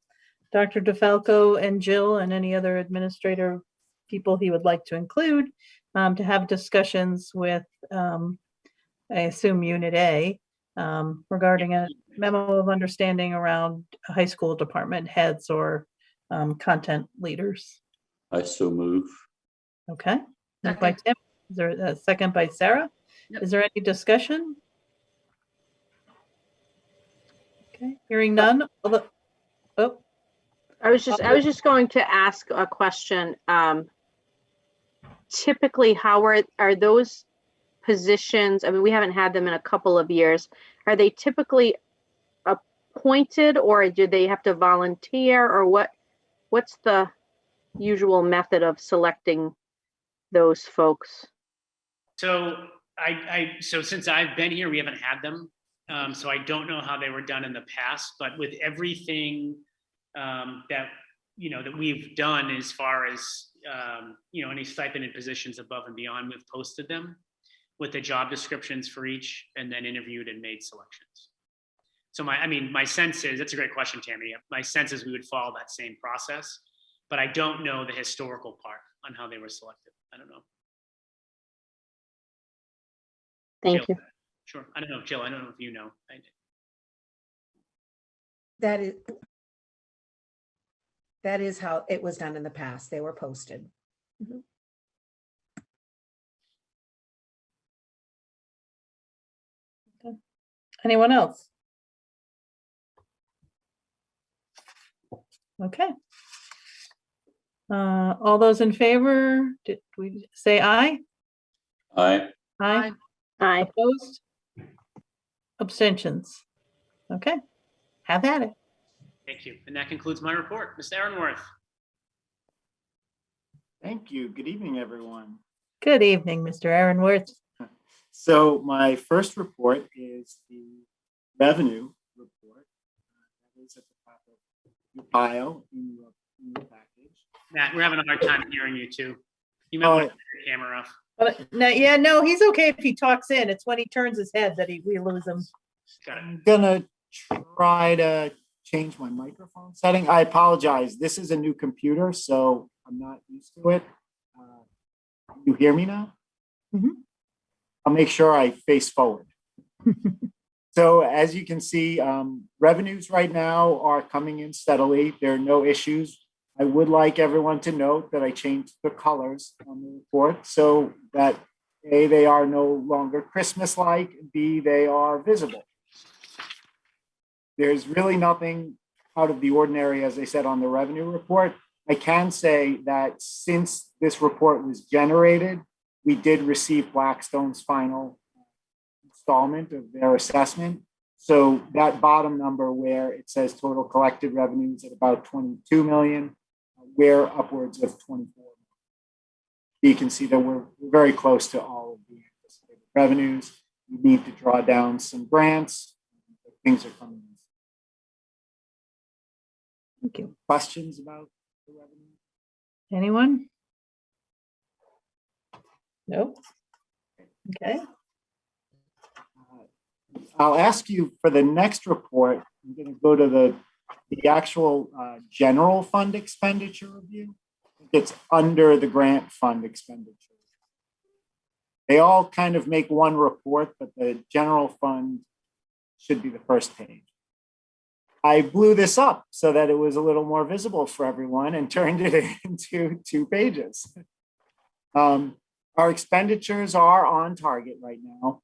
Dr. Defalco and Jill and any other administrator people he would like to include to have discussions with, I assume, Unit A regarding a memo of understanding around high school department heads or content leaders. I so move. Okay. Moved by Tim. Is there a second by Sarah? Yep. Is there any discussion? Okay, hearing none. Oh, I was just going to ask a question. Typically, how are those positions? I mean, we haven't had them in a couple of years. Are they typically appointed, or do they have to volunteer, or what's the usual method of selecting those folks? So so since I've been here, we haven't had them. So I don't know how they were done in the past, but with everything that we've done as far as any stipended positions above and beyond, we've posted them with the job descriptions for each, and then interviewed and made selections. So my sense is, that's a great question, Tammy. My sense is we would follow that same process, but I don't know the historical part on how they were selected. I don't know. Thank Jill. you. Sure. I don't know, Jill. I don't know if you know. That is how it was done in the past. They were posted. Mhm. Okay. Anyone else? Okay. All those in favor, did we say aye? Aye. Aye. Aye. Opposed? Abstentions? Okay, have at it. Thank you. And that concludes my report. Mr. Aaronworth. Thank you. Good evening, everyone. Good evening, Mr. Aaronworth. So my first report is the revenue report. That is at the top of your pile in your package. Matt, we're having a hard time hearing you too. You might want to turn your camera off. No, he's okay if he talks in. It's when he turns his head that we lose him. Got it. I'm gonna try to change my microphone setting. I apologize. This is a new computer, so I'm not used to it. You hear me now? Mm-hmm. I'll make sure I face forward. So as you can see, revenues right now are coming in steadily. There are no issues. I would like everyone to note that I changed the colors on the report so that A, they are no longer Christmas-like, B, they are visible. There's really nothing out of the ordinary, as I said, on the revenue report. I can say that since this report was generated, we did receive Blackstone's final installment of their assessment. So that bottom number where it says total collected revenues at about 22 million, we're upwards of 24 million. You can see that we're very close to all of the anticipated revenues. We need to draw down some grants. Things are coming in. Thank you. Questions about the revenue? Anyone? No? Okay. I'll ask you for the next report. I'm going to go to the actual general fund expenditure review. It's under the grant fund expenditure. They all kind of make one report, but the general fund should be the first page. I blew this up so that it was a little more visible for everyone and turned it into 2 pages. Our expenditures are on target right now.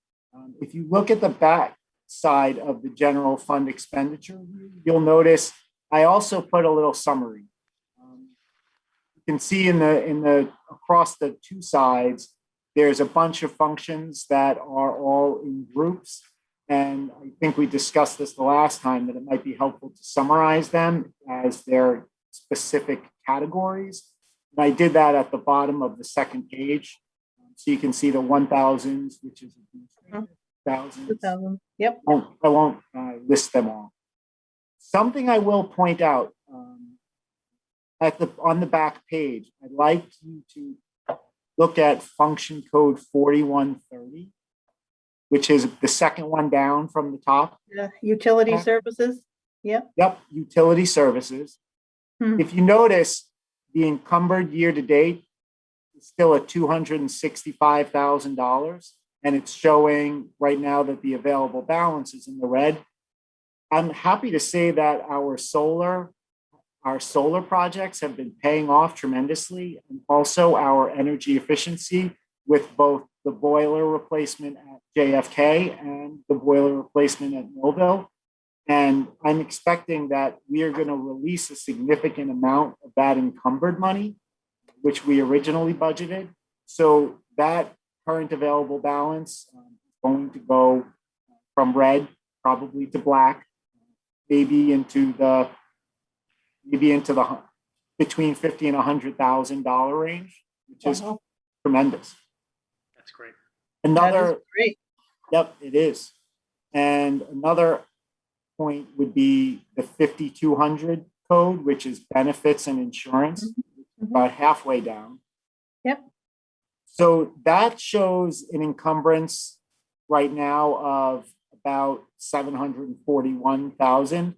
If you look at the back side of the general fund expenditure, you'll notice I also put a little summary. You can see in the across the 2 sides, there's a bunch of functions that are all in groups. And I think we discussed this the last time that it might be helpful to summarize them as their specific categories. And I did that at the bottom of the second page. So you can see the 1,000s, which is thousands. 2,000. Yep. I won't list them all. Something I will point out on the back page, I'd like you to look at function code 4130, which is the second one down from the top. Utility services. Yep. Yep, utility services. If you notice, the encumbered year to date is still at $265,000, and it's showing right now that the available balance is in the red. I'm happy to say that our solar projects have been paying off tremendously, and also our energy efficiency with both the boiler replacement at JFK and the boiler replacement at Millville. And I'm expecting that we are going to release a significant amount of that encumbered money, which we originally budgeted. So that current available balance is going to go from red probably to black, maybe into the between $50,000 and $100,000 range, which is tremendous. That's great. Another, that is great. Yep, it is. And another point would be the 5200 code, which is benefits and insurance, about halfway down. Yep. So that shows an encumbrance right now of about 741,000.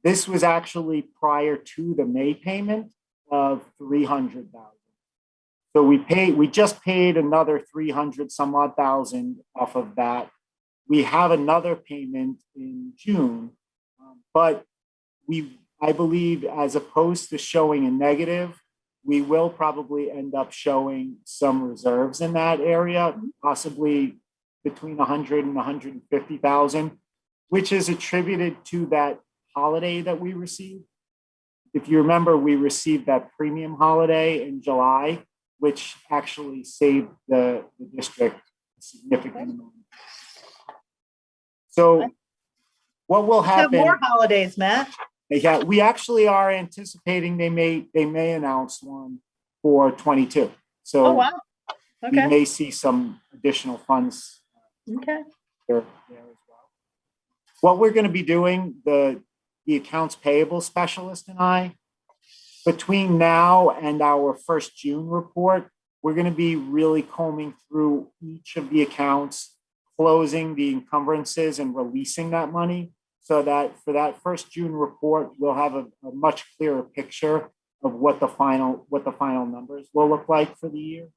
This was actually prior to the May payment of 300,000. So we just paid another 300 some odd thousand off of that. We have another payment in June, but I believe as opposed to showing a negative, we will probably end up showing some reserves in that area, possibly between 100 and 150,000, which is attributed to that holiday that we received. if you remember, we received that premium holiday in July, which actually saved the district a significant amount. So what will Have happen? more holidays, Matt. Yeah, we actually are anticipating they may announce one for 22. So Oh, wow. we Okay. may see some additional funds Okay. there as well. What we're going to be doing, the accounts payable specialist and I, between now and our first June report, we're going to be really combing through each of the accounts, closing the encumbrances and releasing that money, so that for that first June report, we'll have a much clearer picture of what the final numbers will look like for the year.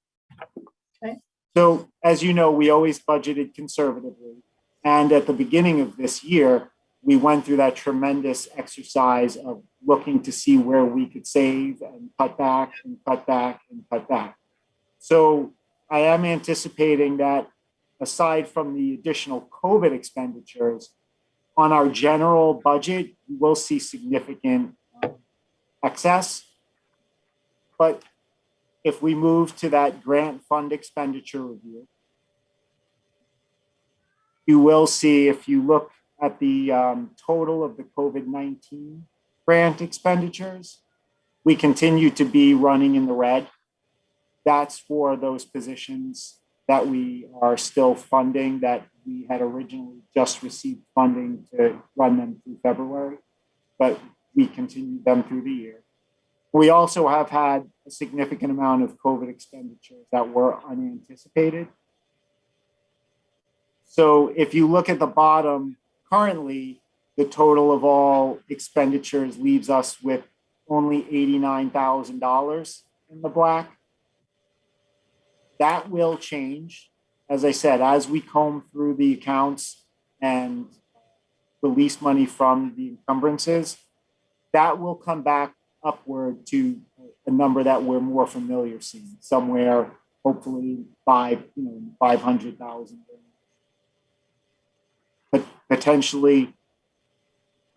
Okay. So as you know, we always budgeted conservatively. And at the beginning of this year, we went through that tremendous exercise of looking to see where we could save and cut back and cut back and cut back. So I am anticipating that aside from the additional COVID expenditures, on our general budget, we will see significant excess. But if we move to that grant fund expenditure review, you will see, if you look at the total of the COVID-19 grant expenditures, we continue to be running in the red. That's for those positions that we are still funding, that we had originally just received funding to run them through February, but we continued them through the year. We also have had a significant amount of COVID expenditures that were unanticipated. So if you look at the bottom, currently, the total of all expenditures leaves us with only $89,000 in the black. That will change, as I said, as we comb through the accounts and release money from the encumbrances. That will come back upward to a number that we're more familiar seeing, somewhere hopefully 500,000. But potentially,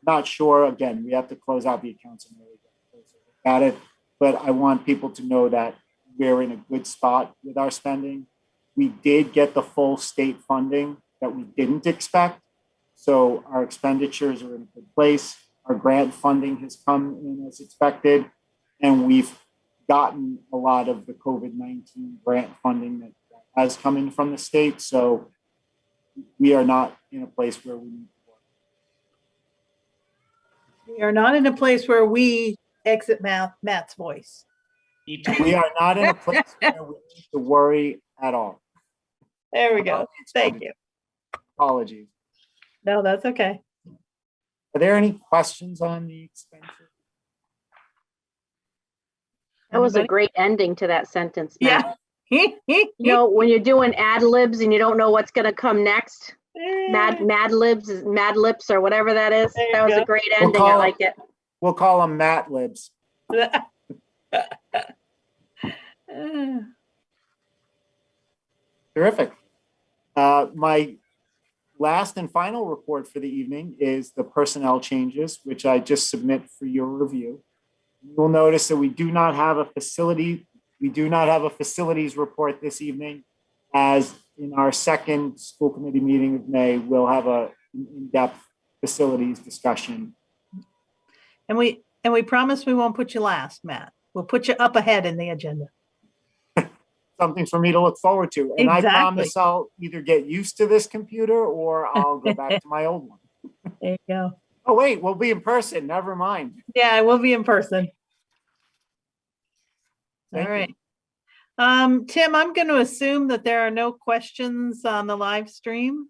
not sure. Again, we have to close out the accounts and really get closer at it. But I want people to know that we're in a good spot with our spending. We did get the full state funding that we didn't expect. So our expenditures are in a good place. Our grant funding has come in as expected. And we've gotten a lot of the COVID-19 grant funding that has come in from the state. So we are not in a place where we need to work. We are not in a place where we exit Matt's voice. We are not in a place where we need to worry at all. There we go. Thank you. Apologies. No, that's okay. Are there any questions on the expenses? That was a Anybody? great ending to that sentence, Matt. Yeah. You know, when you're doing ad libs and you don't know what's gonna come next, mad lips or whatever that is. There you That was go. a great ending. I like it. We'll call them Matt Libs. Terrific. My last and final report for the evening is the personnel changes, which I just submit for your review. You'll notice that we do not have a facilities report this evening, as in our second school committee meeting of May, we'll have an in-depth facilities discussion. And we promise we won't put you last, Matt. We'll put you up ahead in the agenda. Something for me to look forward to. And Exactly. I promise I'll either get used to this computer or I'll go back to my old one. There you go. Oh, wait, we'll be in person. Never mind. Yeah, we'll be in person. Thank All you. right. Tim, I'm going to assume that there are no questions on the live stream.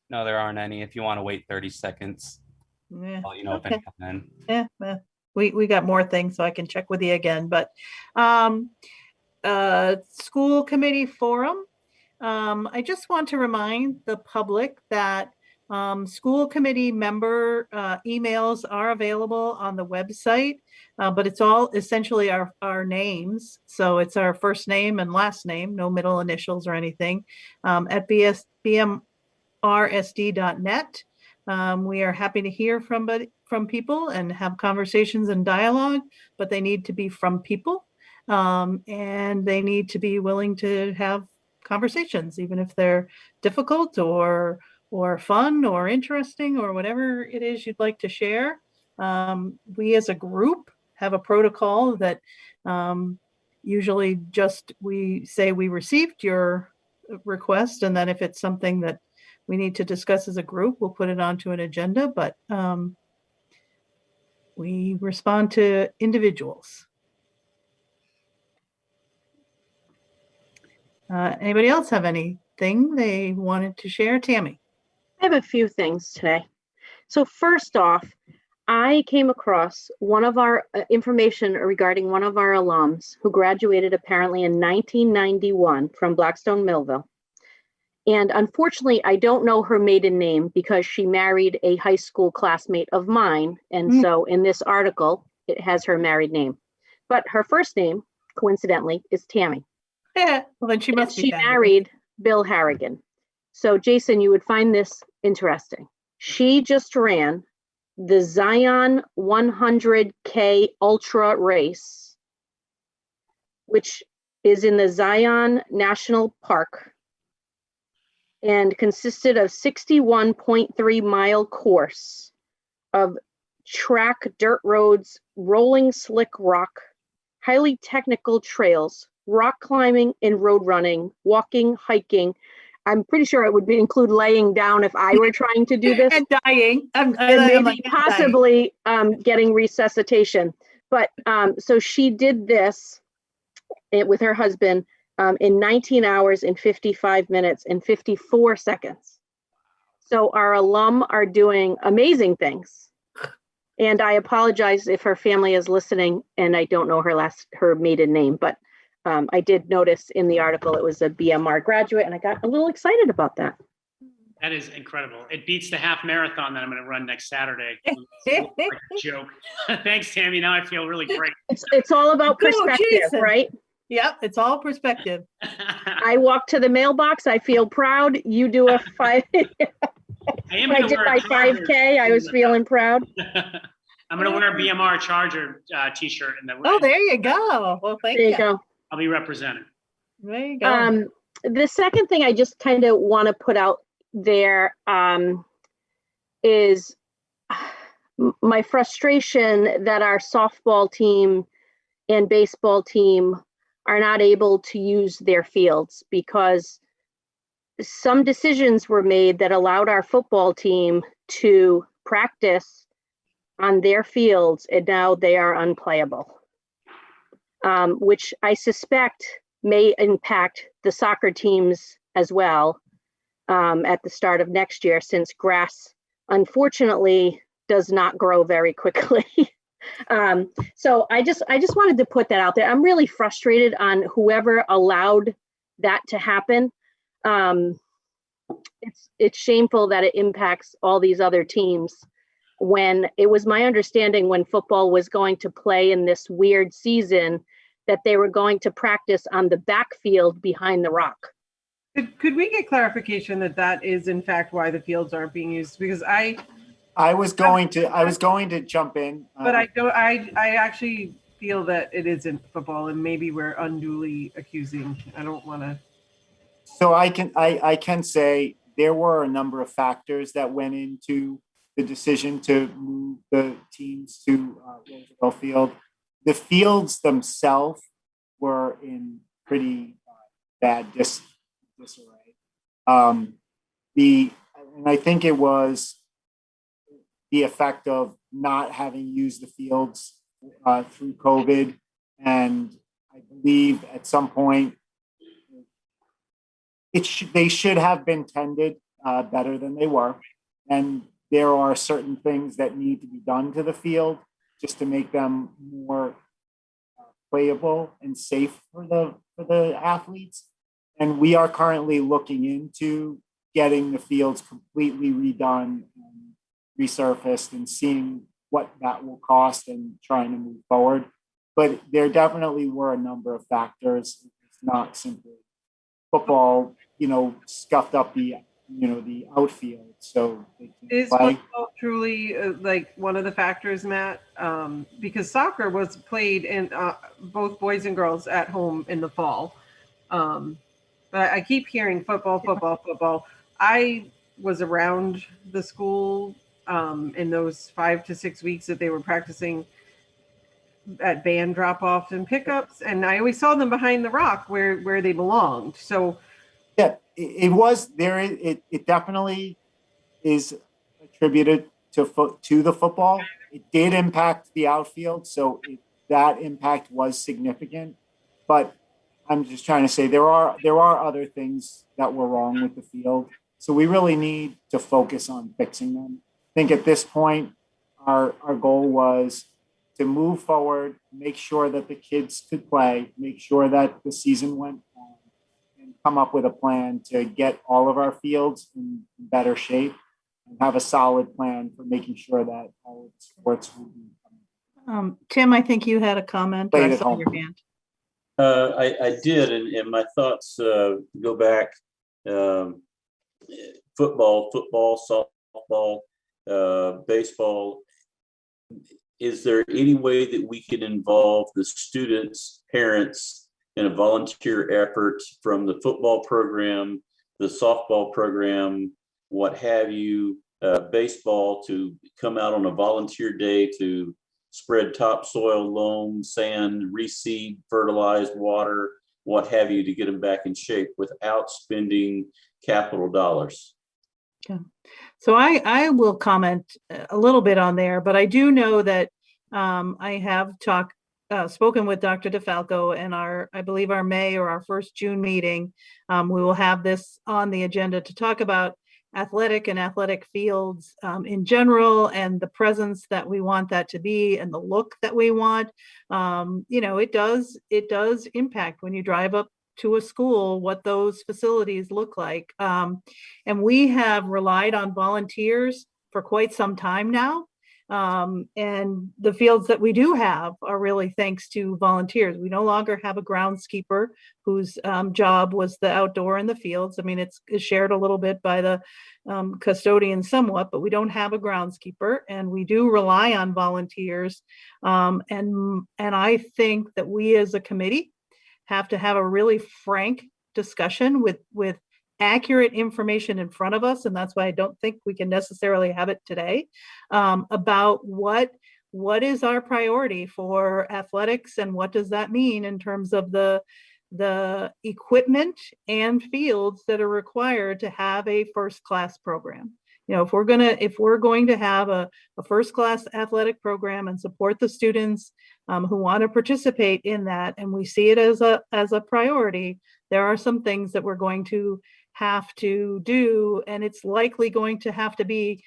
No, there aren't any. If you want to wait 30 seconds, Yeah. I'll let you know if Okay. any come in. Yeah, we got more things, so I can check with you again. But school committee forum. I just want to remind the public that school committee member emails are available on the website, but it's all essentially our names. So it's our first name and last name, no middle initials or anything, at bmrsd.net. We are happy to hear from from people and have conversations and dialogue, but they need to be from people. And they need to be willing to have conversations, even if they're difficult or fun or interesting or whatever it is you'd like to share. We as a group have a protocol that usually just we say we received your request, and then if it's something that we need to discuss as a group, we'll put it onto an agenda, but we respond to individuals. Anybody else have anything they wanted to share? Tammy? I have a few things today. So first off, I came across one of our information regarding one of our alums who graduated apparently in 1991 from Blackstone Millville. And unfortunately, I don't know her maiden name because she married a high school classmate of mine. And so in this article, it has her married name. But her first name, coincidentally, is Tammy. Yeah, well, then she must be She married Bill Harrigan. So Jason, you would find this interesting. She just ran the Zion 100K Ultra Race, which is in the Zion National Park and consisted of 61.3 mile course of track, dirt roads, rolling slick rock, highly technical trails, rock climbing and road running, walking, hiking. I'm pretty sure it would include laying down if I were trying to do this. And dying. And maybe possibly getting resuscitation. But so she did this with her husband in 19 hours and 55 minutes and 54 seconds. So our alum are doing amazing things. And I apologize if her family is listening and I don't know her maiden name, but I did notice in the article it was a BMR graduate, and I got a little excited about that. That is incredible. It beats the half marathon that I'm going to run next Saturday. It's like a joke. Thanks, Tammy. Now I feel really great. It's all about perspective, Jason. right? Yep, it's all perspective. I walk to the mailbox. I feel proud. You do a 5. I I did my 5K. I was feeling proud. I'm going to wear a BMR Charger t-shirt. Oh, there you go. Well, thank you. There you go. I'll be represented. There you go. The second thing I just kind of want to put out there is my frustration that our softball team and baseball team are not able to use their fields because some decisions were made that allowed our football team to practice on their fields, and now they are unplayable. Which I suspect may impact the soccer teams as well at the start of next year, since grass, unfortunately, does not grow very quickly. So I just wanted to put that out there. I'm really frustrated on whoever allowed that to happen. It's shameful that it impacts all these other teams, when it was my understanding when football was going to play in this weird season that they were going to practice on the backfield behind the rock. Could we get clarification that that is in fact why the fields aren't being used? Because I was going to jump in. But I actually feel that it isn't football, and maybe we're unduly accusing. I don't want to. So I can say there were a number of factors that went into the decision to move the teams to Roosevelt Field. The fields themselves were in pretty bad disarray. And I think it was the effect of not having used the fields through COVID, and I believe at some point they should have been tended better than they were, and there are certain things that need to be done to the field just to make them more playable and safe for the athletes. And we are currently looking into getting the fields completely redone and resurfaced and seeing what that will cost and trying to move forward. But there definitely were a number of factors. It's not simply football, scuffed up the the outfield, so they can Is play. football truly like one of the factors, Matt? Because soccer was played in both boys and girls at home in the fall. But I keep hearing football, football, football. I was around the school in those 5 to 6 weeks that they were practicing at band drop-offs and pickups, and I always saw them behind the rock where they belonged. So Yeah, it was there. It definitely is attributed to the football. It did impact the outfield, so that impact was significant. But I'm just trying to say there are other things that were wrong with the field, so we really need to focus on fixing them. I think at this point, our goal was to move forward, make sure that the kids could play, make sure that the season went on, and come up with a plan to get all of our fields in better shape and have a solid plan for making sure that all of the sports will be. Tim, I think you had a comment. Or Played I at saw home. your hand. I did, and my thoughts go back. Football, softball, baseball. Is there any way that we can involve the students, parents in a volunteer effort from the football program, the softball program, what have you, baseball, to come out on a volunteer day to spread topsoil, loam, sand, reseed, fertilize, water, what have you, to get them back in shape without spending capital dollars? Okay. So I will comment a little bit on there, but I do know that I have spoken with Dr. Defalco, and I believe our May or our first June meeting, we will have this on the agenda to talk about athletic fields in general, and the presence that we want that to be and the look that we want. It does impact when you drive up to a school what those facilities look like. And we have relied on volunteers for quite some time now. And the fields that we do have are really thanks to volunteers. We no longer have a groundskeeper whose job was the outdoor in the fields. I mean, it's shared a little bit by the custodian somewhat, but we don't have a groundskeeper, and we do rely on volunteers. And I think that we as a committee have to have a really frank discussion with accurate information in front of us, and that's why I don't think we can necessarily have it today, about what is our priority for athletics and what does that mean in terms of the equipment and fields that are required to have a first-class program. If we're going to have a first-class athletic program and support the students who want to participate in that, and we see it as a priority, there are some things that we're going to have to do, and it's likely going to have to be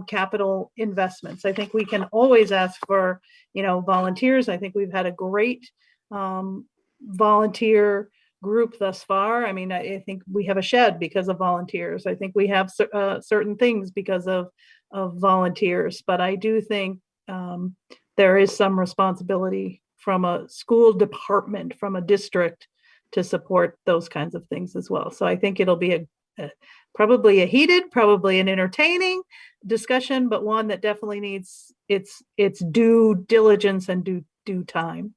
capital investments. I think we can always ask for volunteers. I think we've had a great volunteer group thus far. I mean, I think we have a shed because of volunteers. I think we have certain things because of volunteers, but I do think there is some responsibility from a school department, from a district, to support those kinds of things as well. So I think it'll be probably a heated, probably an entertaining discussion, but one that definitely needs its due diligence and due time.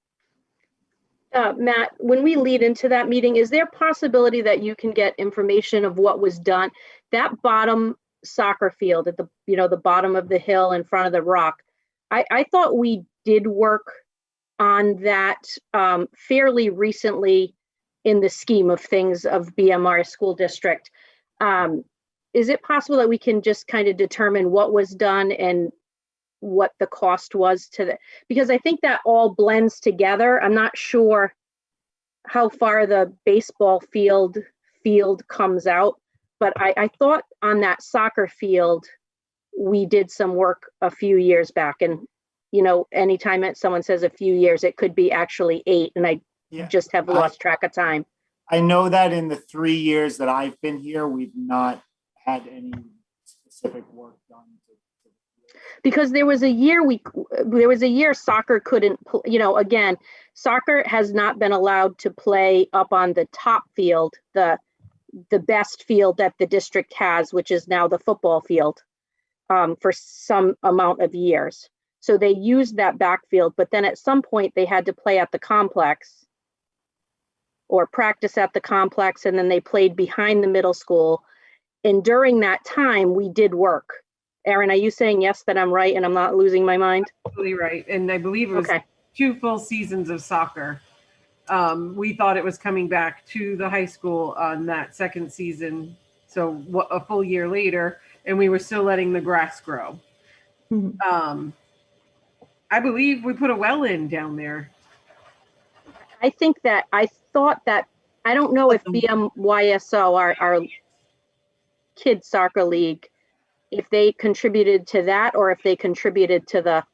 Matt, when we lead into that meeting, is there a possibility that you can get information of what was done? That bottom soccer field at the bottom of the hill in front of the rock, I thought we did work on that fairly recently in the scheme of things of BMR School District. Is it possible that we can just kind of determine what was done and what the cost was because I think that all blends together. I'm not sure how far the baseball field comes out, but I thought on that soccer field, we did some work a few years back. And, anytime someone says a few years, it could be actually 8. And I just have lost track of time. I know that in the 3 years that I've been here, we've not had any specific work done. Because there was a year soccer couldn't, again, soccer has not been allowed to play up on the top field, the the best field that the district has, which is now the football field, for some amount of years. So they used that backfield, but then at some point they had to play at the complex or practice at the complex, and then they played behind the middle school. And during that time, we did work. Erin, are you saying yes, that I'm right and I'm not losing my mind? Absolutely right. And I believe it was Okay. 2 full seasons of soccer. We thought it was coming back to the high school on that second season. So a full year later, and we were still letting the grass grow. I believe we put a well in down there. I thought that, I don't know if BMYSO, our kids soccer league, if they contributed to that or if they contributed to the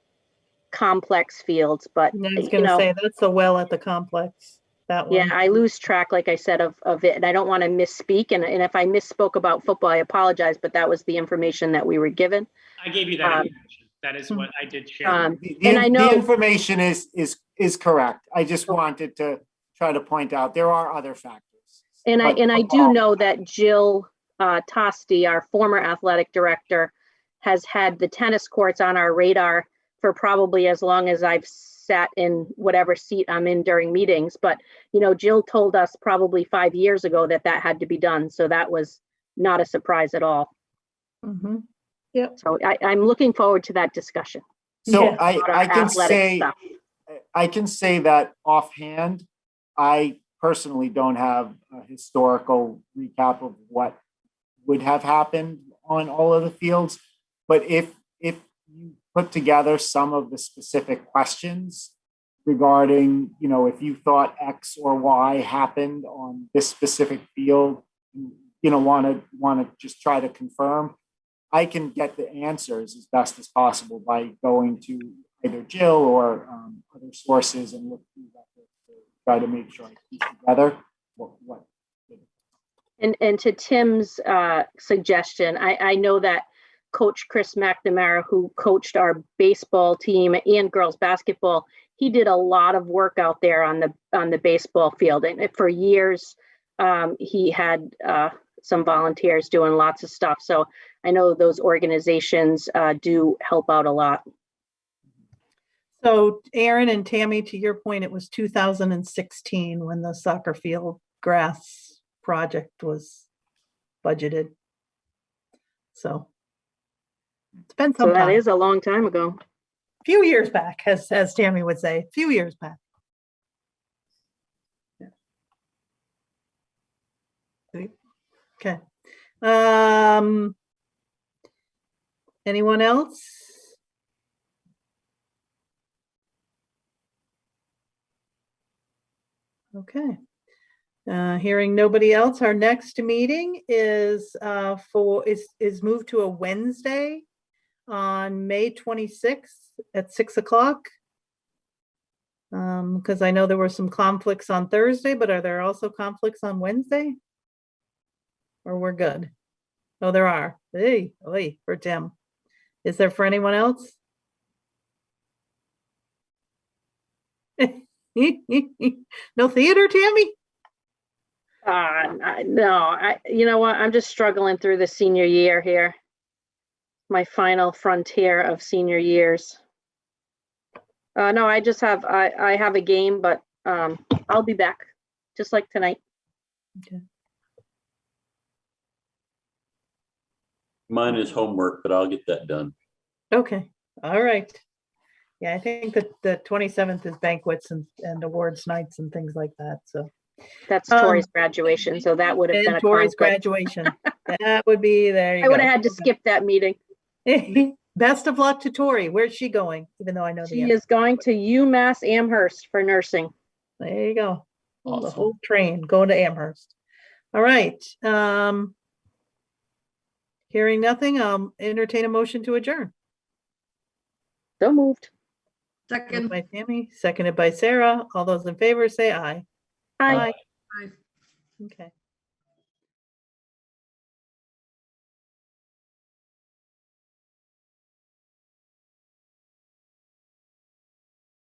complex fields, but I was gonna say, that's the well at the complex, that one. yeah, I lose track, like I said, of it, and I don't want to misspeak, and if I misspoke about football, I apologize, but that was the information that we were given. I gave you that information. That is what I did share. And I know the information is correct. I just wanted to try to point out there are other factors. And I do know that Jill Tosti, our former athletic director, has had the tennis courts on our radar for probably as long as I've sat in whatever seat I'm in during meetings. But, Jill told us probably 5 years ago that had to be done. So that was not a surprise at all. Mm-hmm. Yep. So I'm looking forward to that discussion. So Yeah. I can Athletic say, stuff. I can say that offhand, I personally don't have a historical recap of what would have happened on all of the fields. But if you put together some of the specific questions regarding, if you thought X or Y happened on this specific field, want to just try to confirm, I can get the answers as best as possible by going to either Jill or other sources and look through that to try to make sure I piece together what. And to Tim's suggestion, I know that Coach Chris McNamara, who coached our baseball team and girls basketball, he did a lot of work out there on the baseball field, and for years he had some volunteers doing lots of stuff. So I know those organizations do help out a lot. So Aaron and Tammy, to your point, it was 2016 when the soccer field grass project was budgeted. So it's been some So that time. is a long time ago. A few years back, as Tammy would say, a few years back. Yeah. Okay. Anyone else? Okay. Hearing nobody else, our next meeting is moved to a Wednesday on May 26th at 6 o'clock. Because I know there were some conflicts on Thursday, but are there also conflicts on Wednesday? Or we're good? Oh, there are. Hey, for Tim. Is there for anyone else? No theater, Tammy? No, you know what? I'm just struggling through the senior year here. My final frontier of senior years. No, I just have, I have a game, but I'll be back just like tonight. Okay. Mine is homework, but I'll get that done. Okay. All right. Yeah, I think that the 27th is banquets and awards nights and things like that. So that's Tori's graduation. So that would have been a Tori's conflict. graduation. That would be there. You I would go. have had to skip that meeting. Best of luck to Tori. Where's she going? Even though I know She is going to UMass Amherst for nursing. There you go. The Awesome. whole train going to Amherst. All right. Hearing nothing, I'll entertain a motion to adjourn. So moved. Second. Moved by Tammy, seconded by Sarah. All those in favor say aye. Aye. Okay.